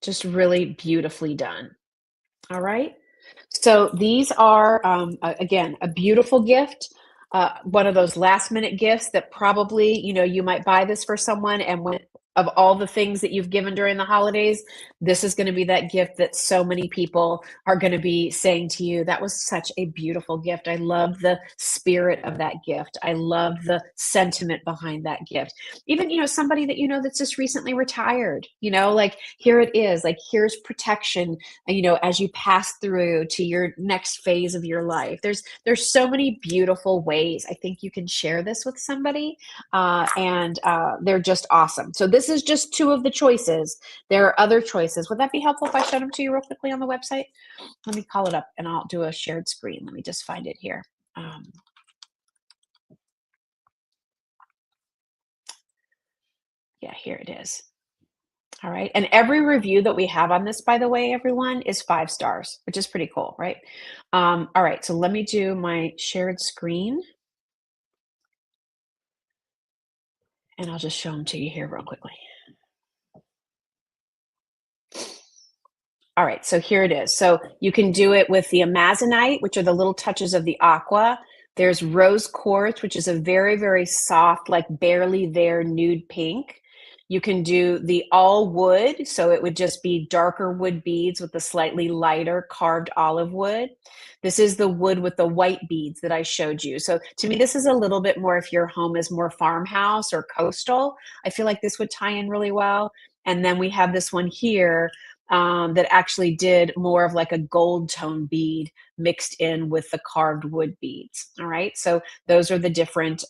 Just really beautifully done. All right. So these are, again, a beautiful gift. One of those last minute gifts that probably, you might buy this for someone, and when of all the things that you've given during the holidays, this is going to be that gift that so many people are going to be saying to you, that was such a beautiful gift. I love the spirit of that gift. I love the sentiment behind that gift. Even, somebody that that's just recently retired, like here it is, like here's protection, as you pass through to your next phase of your life. There's so many beautiful ways I think you can share this with somebody, and they're just awesome. So this is just two of the choices. There are other choices. Would that be helpful if I showed them to you real quickly on the website? Let me call it up and I'll do a shared screen. Let me just find it here. Yeah, here it is. All right. And every review that we have on this, by the way, everyone, is 5 stars, which is pretty cool, right? All right. So let me do my shared screen. And I'll just show them to you here real quickly. All right, so here it is. So you can do it with the amazonite, which are the little touches of the aqua. There's rose quartz, which is a very, very soft, like barely there nude pink. You can do the all wood, so it would just be darker wood beads with a slightly lighter carved olive wood. This is the wood with the white beads that I showed you. So to me, this is a little bit more, if your home is more farmhouse or coastal, I feel like this would tie in really well. And then we have this one here that actually did more of like a gold tone bead mixed in with the carved wood beads. All right, so those are the different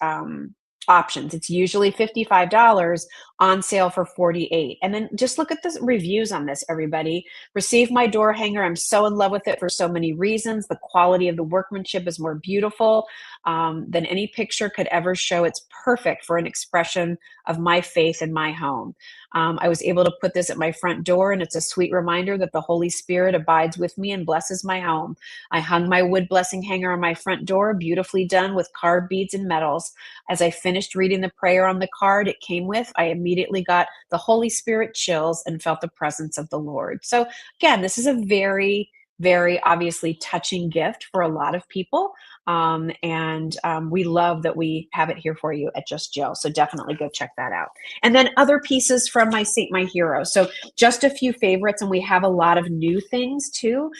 options. It's usually $55, on sale for $48. And then just look at the reviews on this, everybody. Receive my door hanger. I'm so in love with it for so many reasons. The quality of the workmanship is more beautiful than any picture could ever show. It's perfect for an expression of my faith in my home. I was able to put this at my front door, and it's a sweet reminder that the Holy Spirit abides with me and blesses my home. I hung my wood blessing hanger on my front door, beautifully done with carved beads and metals. As I finished reading the prayer on the card it came with, I immediately got the Holy Spirit chills and felt the presence of the Lord. So again, this is a very very obviously touching gift for a lot of people. We love that we have it here for you at Just Jill. So definitely go check that out. And then other pieces from my Saint My Hero. So just a few favorites, and we have a lot of new things too.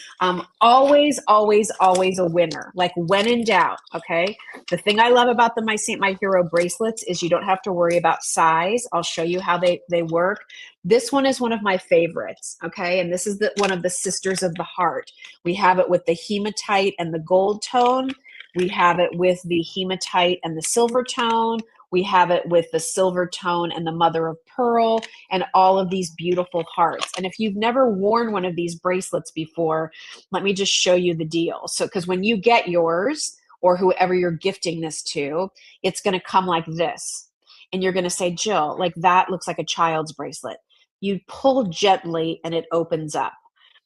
Always, always, always a winner. Like when in doubt, okay? The thing I love about the My Saint My Hero bracelets is you don't have to worry about size. I'll show you how they work. This one is one of my favorites, okay? And this is one of the Sisters of the Heart. We have it with the hematite and the gold tone. We have it with the hematite and the silver tone. We have it with the silver tone and the mother of pearl and all of these beautiful hearts. And if you've never worn one of these bracelets before, let me just show you the deal. So, because when you get yours or whoever you're gifting this to, it's going to come like this. And you're going to say, Jill, like that looks like a child's bracelet. You pull gently and it opens up.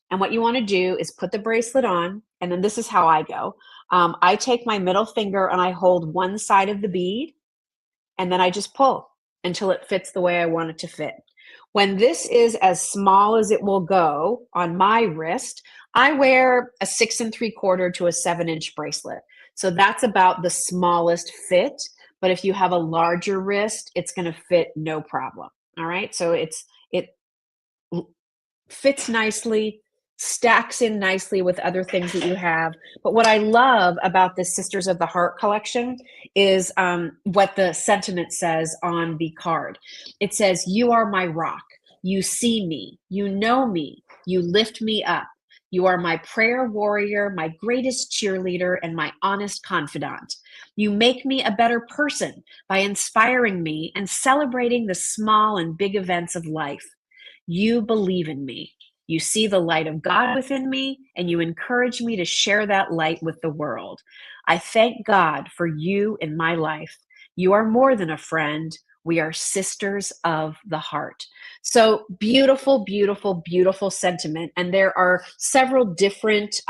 And what you want to do is put the bracelet on, and then this is how I go. I take my middle finger and I hold one side of the bead, and then I just pull until it fits the way I want it to fit. When this is as small as it will go on my wrist, I wear a 6 3/4 to a 7-inch bracelet. So that's about the smallest fit. But if you have a larger wrist, it's going to fit no problem. All right. So it fits nicely, stacks in nicely with other things that you have. But what I love about the Sisters of the Heart collection is what the sentiment says on the card. It says, "You are my rock. You see me. You know me. You lift me up. You are my prayer warrior, my greatest cheerleader, and my honest confidant. You make me a better person by inspiring me and celebrating the small and big events of life. You believe in me. You see the light of God within me, and you encourage me to share that light with the world. I thank God for you in my life. You are more than a friend. We are sisters of the heart." So beautiful, beautiful, beautiful sentiment. And there are several different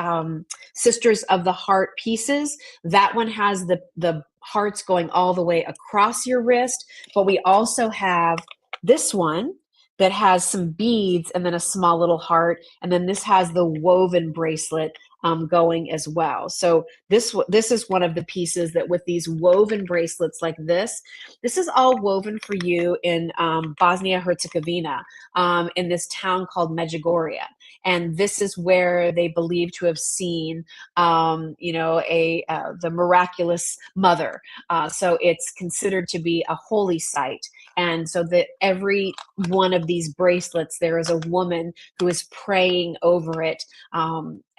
Sisters of the Heart pieces. That one has the hearts going all the way across your wrist, but we also have this one that has some beads and then a small little heart. And then this has the woven bracelet going as well. So this is one of the pieces that with these woven bracelets like this is all woven for you in Bosnia-Herzegovina, in this town called Medjugorje. And this is where they believe to have seen, the miraculous mother. So it's considered to be a holy site. And so that every one of these bracelets, there is a woman who is praying over it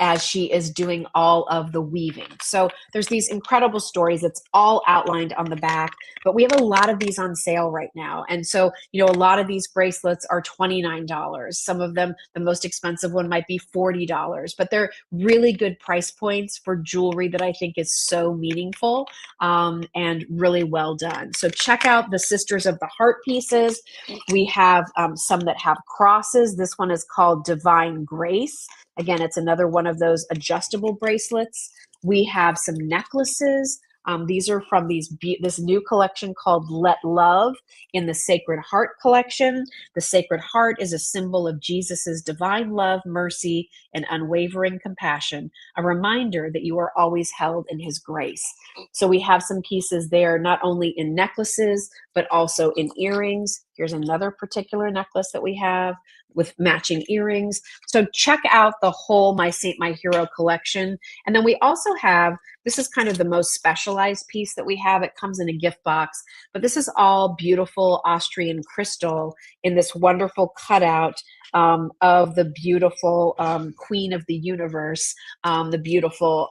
as she is doing all of the weaving. So there's these incredible stories. It's all outlined on the back, but we have a lot of these on sale right now. And so, a lot of these bracelets are $29. Some of them, the most expensive one might be $40, but they're really good price points for jewelry that I think is so meaningful and really well done. So check out the Sisters of the Heart pieces. We have some that have crosses. This one is called Divine Grace. Again, it's another one of those adjustable bracelets. We have some necklaces. These are from this new collection called Let Love in the Sacred Heart collection. The Sacred Heart is a symbol of Jesus's divine love, mercy, and unwavering compassion, a reminder that you are always held in his grace. So we have some pieces there, not only in necklaces, but also in earrings. Here's another particular necklace that we have with matching earrings. So check out the whole My Saint My Hero collection. And then we also have, this is kind of the most specialized piece that we have. It comes in a gift box, but this is all beautiful Austrian crystal in this wonderful cutout of the beautiful Queen of the Universe, the beautiful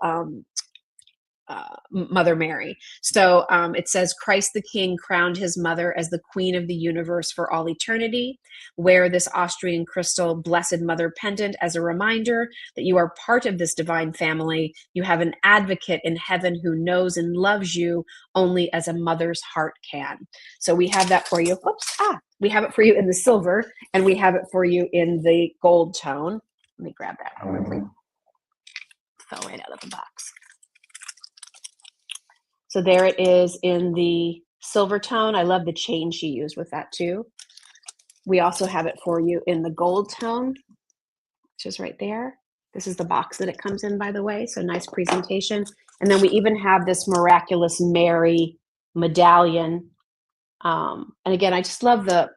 Mother Mary. So it says, Christ the King crowned his mother as the Queen of the universe for all eternity. Wear this Austrian crystal Blessed Mother pendant as a reminder that you are part of this divine family. You have an advocate in heaven who knows and loves you only as a mother's heart can. So we have that for you. We have it for you in the silver, and we have it for you in the gold tone. Let me grab that quickly. Fell right out of the box. So there it is in the silver tone. I love the chain she used with that too. We also have it for you in the gold tone, which is right there. This is the box that it comes in, by the way, so nice presentation. And then we even have this Miraculous Mary medallion. And again, I just love the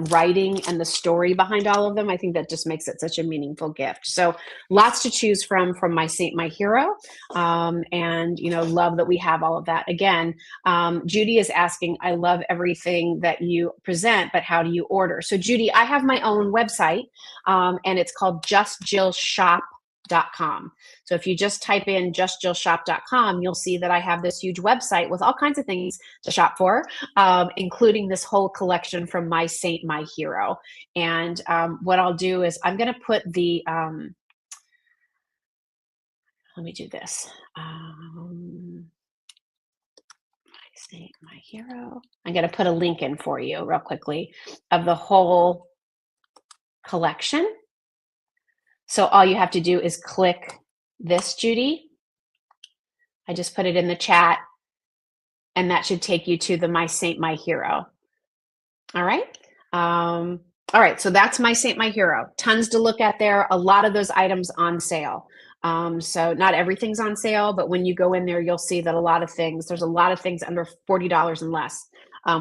writing and the story behind all of them. I think that just makes it such a meaningful gift. So lots to choose from My Saint, My Hero. And, you know, love that we have all of that. Again, Judy is asking, I love everything that you present, but how do you order? So Judy, I have my own website, and it's called justjillshop.com. So if you just type in justjillshop.com, you'll see that I have this huge website with all kinds of things to shop for, including this whole collection from My Saint, My Hero. And what I'll do is I'm going to put the, let me do this. My Saint, My Hero. I'm going to put a link in for you real quickly of the whole collection. So all you have to do is click this, Judy. I just put it in the chat, and that should take you to the My Saint, My Hero. All right. All right. So that's My Saint, My Hero. Tons to look at there. A lot of those items on sale. So not everything's on sale, but when you go in there, you'll see that there's a lot of things under $40 and less,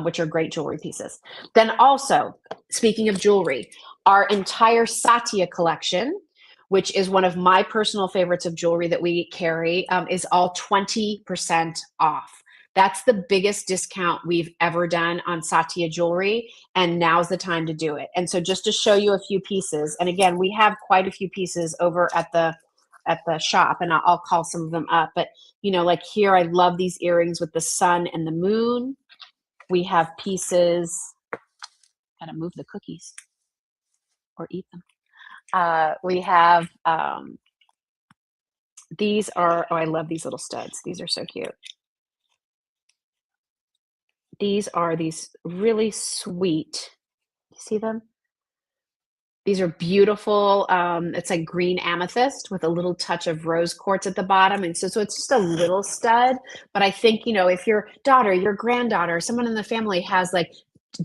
which are great jewelry pieces. Then also, speaking of jewelry, our entire Satya collection, which is one of my personal favorites of jewelry that we carry, is all 20% off. That's the biggest discount we've ever done on Satya jewelry, and now's the time to do it. And so just to show you a few pieces, and again, we have quite a few pieces over at the shop, and I'll call some of them up. But, you know, like here, I love these earrings with the sun and the moon. We have pieces, gotta move the cookies or eat them. We have, these are, oh, I love these little studs. These are so cute. These are these really sweet, you see them? These are beautiful. It's like green amethyst with a little touch of rose quartz at the bottom. And so it's just a little stud. But I think, you know, if your daughter, your granddaughter, someone in the family has like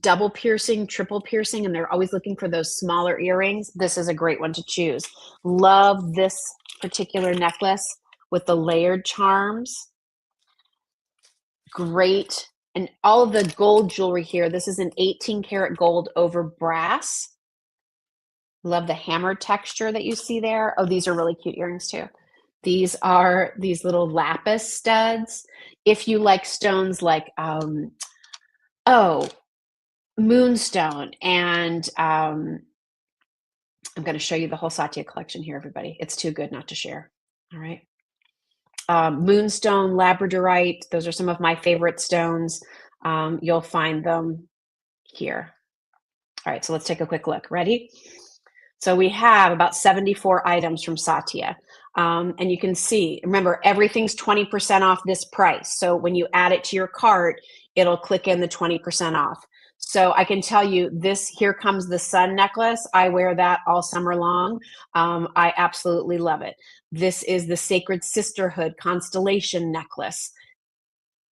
double piercing, triple piercing, and they're always looking for those smaller earrings, this is a great one to choose. Love this particular necklace with the layered charms. Great. And all of the gold jewelry here, this is an 18 karat gold over brass. Love the hammer texture that you see there. Oh, these are really cute earrings too. These are these little lapis studs. If you like stones like, moonstone, and I'm going to show you the whole Satya collection here, everybody. It's too good not to share. All right. Moonstone, labradorite, those are some of my favorite stones. You'll find them here. All right, so let's take a quick look. Ready? So we have about 74 items from Satya. And you can see, remember, everything's 20% off this price. So when you add it to your cart, it'll click in the 20% off. So I can tell you this, here comes the sun necklace. I wear that all summer long. I absolutely love it. This is the Sacred Sisterhood constellation necklace.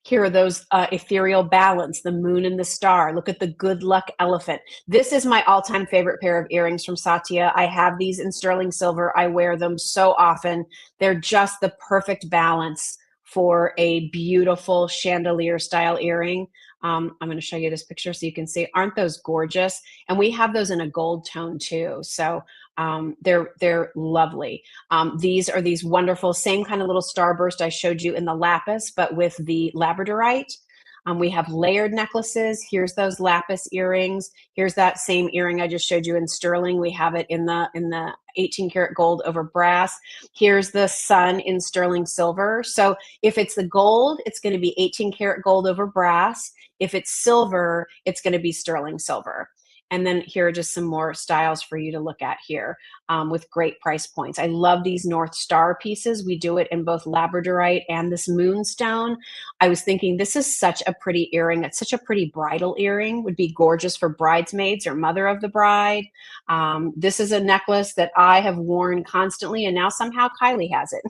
Here are those ethereal balance, the moon and the star. Look at the good luck elephant. This is my all-time favorite pair of earrings from Satya. I have these in sterling silver. I wear them so often. They're just the perfect balance for a beautiful chandelier style earring. I'm going to show you this picture so you can see. Aren't those gorgeous? And we have those in a gold tone too. So they're lovely. These are these wonderful, same kind of little starburst I showed you in the lapis, but with the labradorite. We have layered necklaces. Here's those lapis earrings. Here's that same earring I just showed you in sterling. We have it in the 18 karat gold over brass. Here's the sun in sterling silver. So if it's the gold, it's going to be 18 karat gold over brass. If it's silver, it's going to be sterling silver. And then here are just some more styles for you to look at here with great price points. I love these North Star pieces. We do it in both labradorite and this moonstone. I was thinking this is such a pretty earring. It's such a pretty bridal earring. Would be gorgeous for bridesmaids or mother of the bride. This is a necklace that I have worn constantly, and now somehow Kylie has it.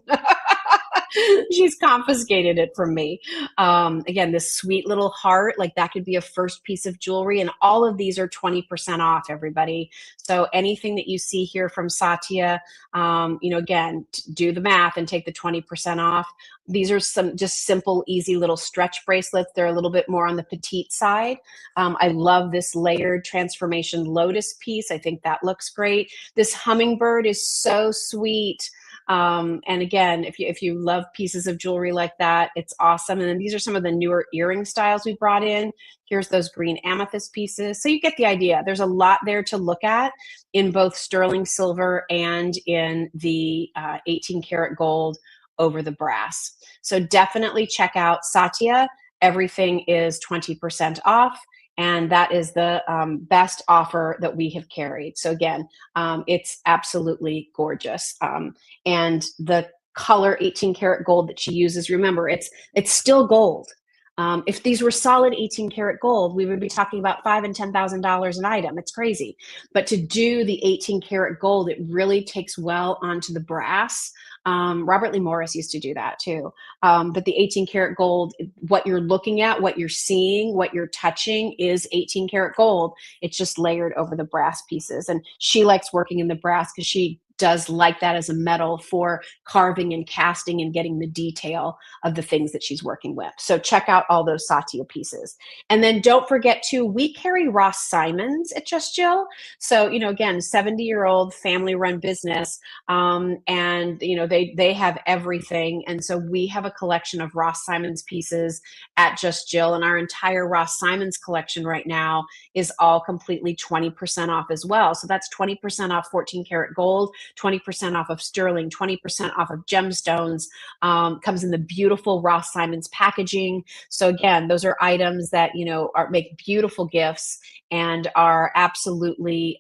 She's confiscated it from me. Again, this sweet little heart, like that could be a first piece of jewelry. And all of these are 20% off, everybody. So anything that you see here from Satya, again, do the math and take the 20% off. These are some just simple, easy little stretch bracelets. They're a little bit more on the petite side. I love this layered transformation lotus piece. I think that looks great. This hummingbird is so sweet. And again, if you love pieces of jewelry like that, it's awesome. And then these are some of the newer earring styles we brought in. Here's those green amethyst pieces. So you get the idea. There's a lot there to look at in both sterling silver and in the 18 karat gold over the brass. So definitely check out Satya. Everything is 20% off. And that is the best offer that we have carried. So again, it's absolutely gorgeous. And the color 18 karat gold that she uses, remember, it's still gold. If these were solid 18 karat gold, we would be talking about $5,000 and $10,000 an item. It's crazy. But to do the 18 karat gold, it really takes well onto the brass. Robert Lee Morris used to do that too. But the 18 karat gold, what you're looking at, what you're seeing, what you're touching is 18 karat gold. It's just layered over the brass pieces. And she likes working in the brass because she does like that as a metal for carving and casting and getting the detail of the things that she's working with. So check out all those Satya pieces. And then don't forget too, we carry Ross Simons at Just Jill. So, again, 70-year-old family run business. And, they have everything. And so we have a collection of Ross Simons pieces at Just Jill. And our entire Ross Simons collection right now is all completely 20% off as well. So that's 20% off 14 karat gold, 20% off of sterling, 20% off of gemstones. Comes in the beautiful Ross Simons packaging. So again, those are items that make beautiful gifts and are absolutely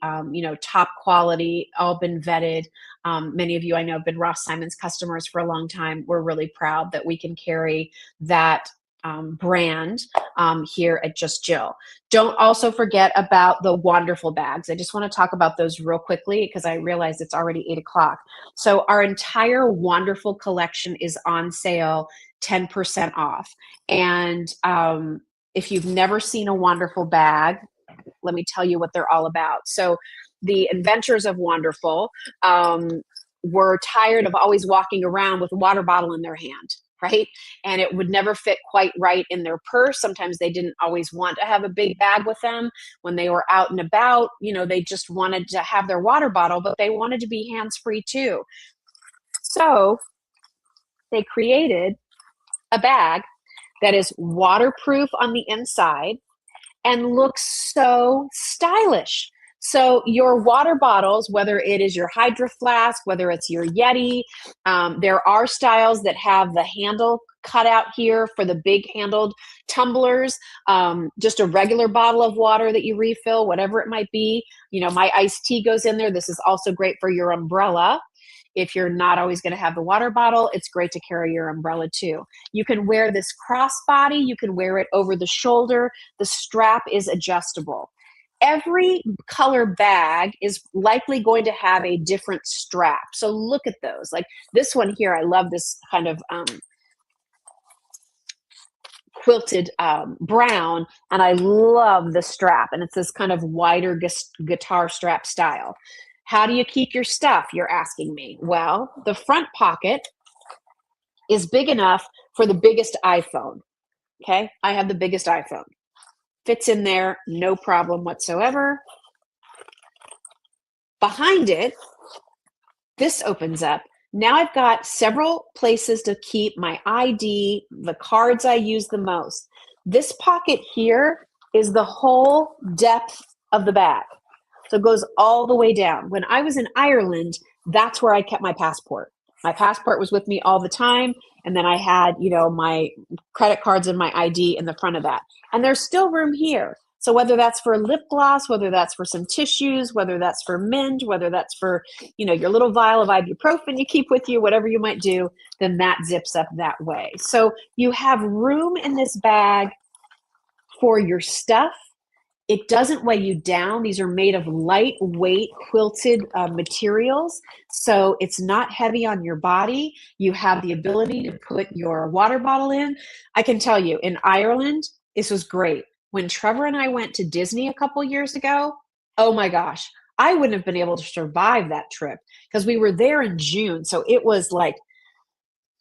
top quality, all been vetted. Many of you I know have been Ross Simons customers for a long time. We're really proud that we can carry that brand here at Just Jill. Don't also forget about the wonderful bags. I just want to talk about those real quickly because I realize it's already 8 o'clock. So our entire wonderful collection is on sale 10% off. And if you've never seen a wonderful bag, let me tell you what they're all about. So the inventors of Wonderful were tired of always walking around with a water bottle in their hand, right? And it would never fit quite right in their purse. Sometimes they didn't always want to have a big bag with them when they were out and about. They just wanted to have their water bottle, but they wanted to be hands-free too. So they created a bag that is waterproof on the inside and looks so stylish. So your water bottles, whether it is your Hydro Flask, whether it's your Yeti, there are styles that have the handle cut out here for the big handled tumblers, just a regular bottle of water that you refill, whatever it might be. My iced tea goes in there. This is also great for your umbrella. If you're not always going to have the water bottle, it's great to carry your umbrella too. You can wear this crossbody. You can wear it over the shoulder. The strap is adjustable. Every color bag is likely going to have a different strap. So look at those. Like this one here, I love this kind of quilted brown, and I love the strap. And it's this kind of wider guitar strap style. How do you keep your stuff, you're asking me? Well, the front pocket is big enough for the biggest iPhone, okay? I have the biggest iPhone. Fits in there, no problem whatsoever. Behind it, this opens up. Now I've got several places to keep my ID, the cards I use the most. This pocket here is the whole depth of the bag. So it goes all the way down. When I was in Ireland, that's where I kept my passport. My passport was with me all the time. And then I had, my credit cards and my ID in the front of that. And there's still room here. So whether that's for lip gloss, whether that's for some tissues, whether that's for mint, whether that's for, your little vial of ibuprofen you keep with you, whatever you might do, then that zips up that way. So you have room in this bag for your stuff It doesn't weigh you down. These are made of lightweight quilted materials, so it's not heavy on your body. You have the ability to put your water bottle in. I can tell you, in Ireland, this was great. When Trevor and I went to Disney a couple years ago, oh my gosh, I wouldn't have been able to survive that trip because we were there in June. So it was like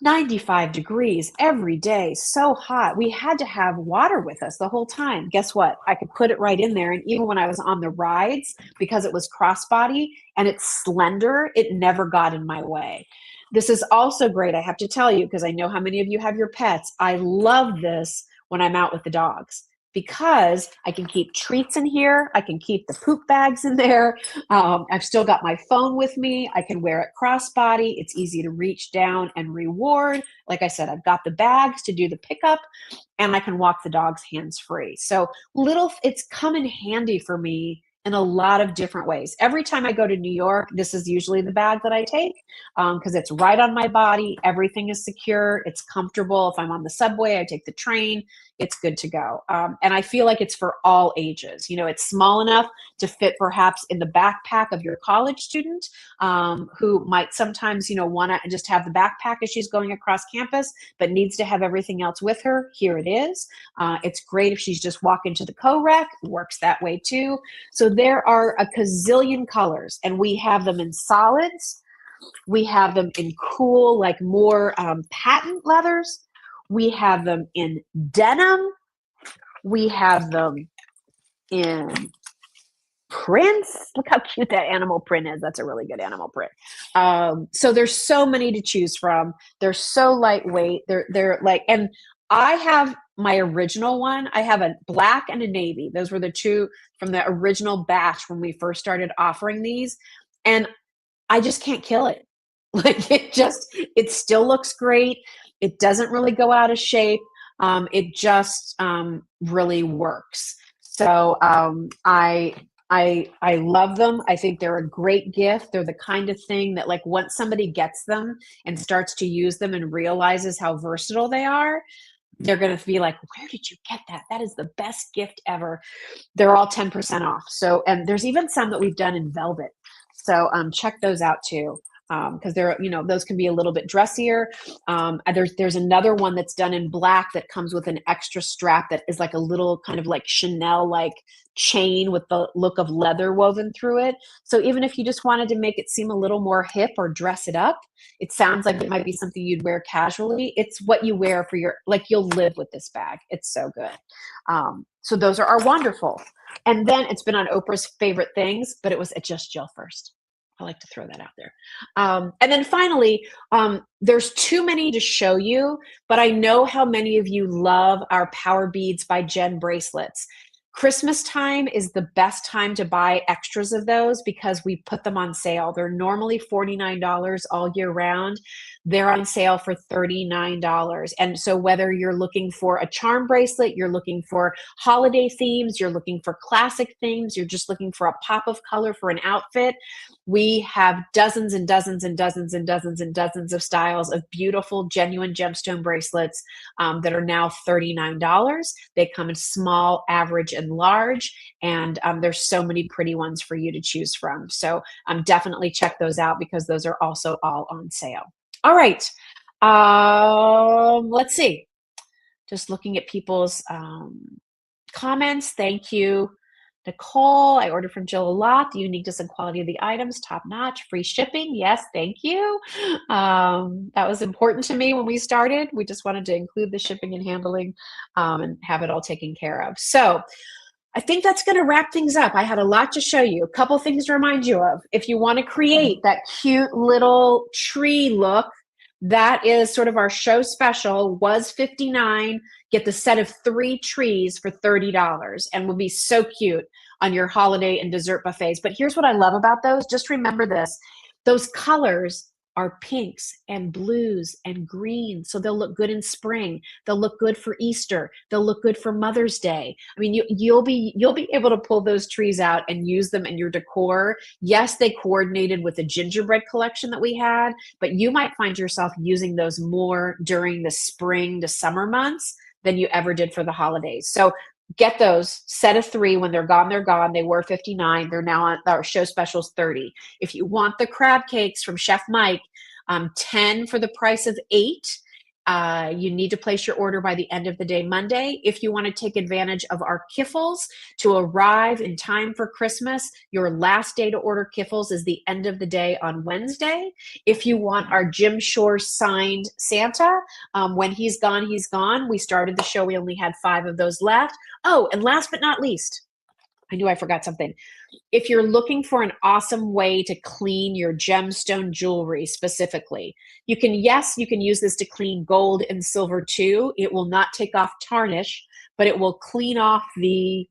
95 degrees every day, so hot. We had to have water with us the whole time. Guess what? I could put it right in there. And even when I was on the rides, because it was crossbody and it's slender, it never got in my way. This is also great, I have to tell you, because I know how many of you have your pets. I love this when I'm out with the dogs because I can keep treats in here. I can keep the poop bags in there. I've still got my phone with me. I can wear it crossbody. It's easy to reach down and reward. Like I said, I've got the bags to do the pickup, and I can walk the dogs hands-free. So it's come in handy for me in a lot of different ways. Every time I go to New York, this is usually the bag that I take because it's right on my body. Everything is secure. It's comfortable. If I'm on the subway, I take the train. It's good to go. And I feel like it's for all ages. You know, it's small enough to fit perhaps in the backpack of your college student who might sometimes, you know, want to just have the backpack as she's going across campus, but needs to have everything else with her. Here it is. It's great if she's just walking to the co-rec, works that way too. So there are a gazillion colors, and we have them in solids. We have them in cool, like more patent leathers. We have them in denim. We have them in prints. Look how cute that animal print is. That's a really good animal print. So there's so many to choose from. They're so lightweight. They're like, and I have my original one. I have a black and a navy. Those were the two from the original batch when we first started offering these. And I just can't kill it. Like it still looks great. It doesn't really go out of shape. It just really works. So I love them. I think they're a great gift. They're the kind of thing that, like, once somebody gets them and starts to use them and realizes how versatile they are, they're going to be like, where did you get that? That is the best gift ever. They're all 10% off. So, and there's even some that we've done in velvet. So check those out too. Because they're, you know, those can be a little bit dressier. There's another one that's done in black that comes with an extra strap that is like a little kind of like Chanel like chain with the look of leather woven through it. So even if you just wanted to make it seem a little more hip or dress it up, it sounds like it might be something you'd wear casually. It's what you wear for your, like, you'll live with this bag. It's so good. So those are wonderful. And then it's been on Oprah's favorite things, but it was at Just Jill first. I like to throw that out there. And then finally, there's too many to show you, but I know how many of you love our Power Beads by Jen bracelets. Christmas time is the best time to buy extras of those because we put them on sale. They're normally $49 all year round. They're on sale for $39. And so whether you're looking for a charm bracelet, you're looking for holiday themes, you're looking for classic themes, you're just looking for a pop of color for an outfit, we have dozens and dozens and dozens and dozens and dozens of styles of beautiful, genuine gemstone bracelets that are now $39. They come in small, average, and large, and there's so many pretty ones for you to choose from. So definitely check those out because those are also all on sale. All right, let's see. Just looking at people's comments. Thank you, Nicole. I ordered from Jill a lot. The uniqueness and quality of the items, top notch. Free shipping. Yes, thank you. That was important to me when we started. We just wanted to include the shipping and handling and have it all taken care of. So I think that's going to wrap things up. I had a lot to show you. A couple things to remind you of. If you want to create that cute little tree look, that is sort of our show special, was $59. Get the set of 3 trees for $30 and will be so cute on your holiday and dessert buffets. But here's what I love about those. Just remember this. Those colors are pinks and blues and greens. So they'll look good in spring. They'll look good for Easter. They'll look good for Mother's Day. I mean, you'll be able to pull those trees out and use them in your decor. Yes, they coordinated with the gingerbread collection that we had, but you might find yourself using those more during the spring to summer months than you ever did for the holidays. So Get those, set of 3. When they're gone, they're gone. They were 59. They're now on our show specials 30. If you want the crab cakes from Chef Mike, 10 for the price of 8. You need to place your order by the end of the day Monday. If you want to take advantage of our KIFFLES to arrive in time for Christmas, your last day to order KIFFLES is the end of the day on Wednesday. If you want our Jim Shore signed Santa, when he's gone, he's gone. We started the show, we only had 5 of those left. Oh, and last but not least, I knew I forgot something. If you're looking for an awesome way to clean your gemstone jewelry specifically, you can use this to clean gold and silver too. It will not take off tarnish, but it will clean off the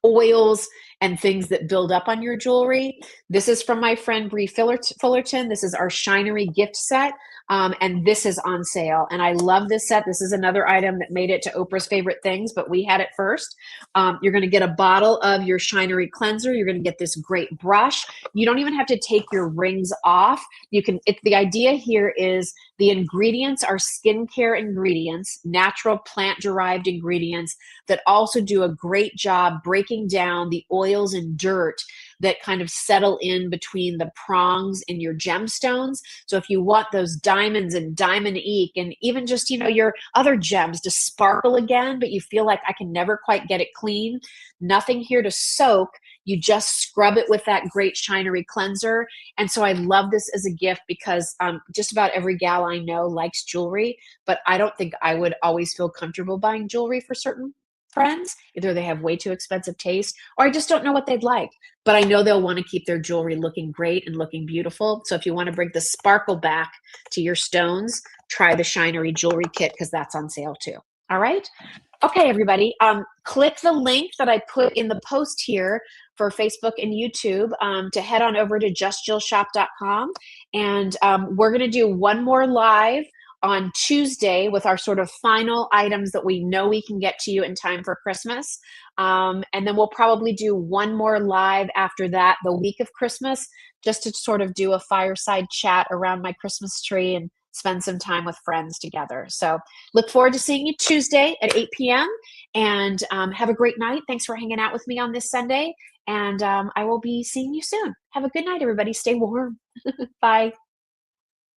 oils and things that build up on your jewelry. This is from my friend Bree Fullerton. This is our Shinery gift set. And this is on sale. And I love this set. This is another item that made it to Oprah's favorite things, but we had it first. You're going to get a bottle of your Shinery cleanser. You're going to get this great brush. You don't even have to take your rings off. The idea here is the ingredients are skincare ingredients, natural plant-derived ingredients that also do a great job breaking down the oils and dirt that kind of settle in between the prongs in your gemstones. So if you want those diamonds and diamond eke and even just, your other gems to sparkle again, but you feel like I can never quite get it clean, nothing here to soak. You just scrub it with that great Shinery cleanser. And so I love this as a gift because just about every gal I know likes jewelry, but I don't think I would always feel comfortable buying jewelry for certain friends. Either they have way too expensive taste or I just don't know what they'd like. But I know they'll want to keep their jewelry looking great and looking beautiful. So if you want to bring the sparkle back to your stones, try the Shinery jewelry kit because that's on sale too. All right. Okay, everybody. Click the link that I put in the post here for Facebook and YouTube to head on over to justjillshop.com. And we're going to do one more live on Tuesday with our sort of final items that we know we can get to you in time for Christmas. And then we'll probably do one more live after that, the week of Christmas, just to sort of do a fireside chat around my Christmas tree and spend some time with friends together. So look forward to seeing you Tuesday at 8 p.m. And have a great night. Thanks for hanging out with me on this Sunday. And I will be seeing you soon. Have a good night, everybody. Stay warm. Bye.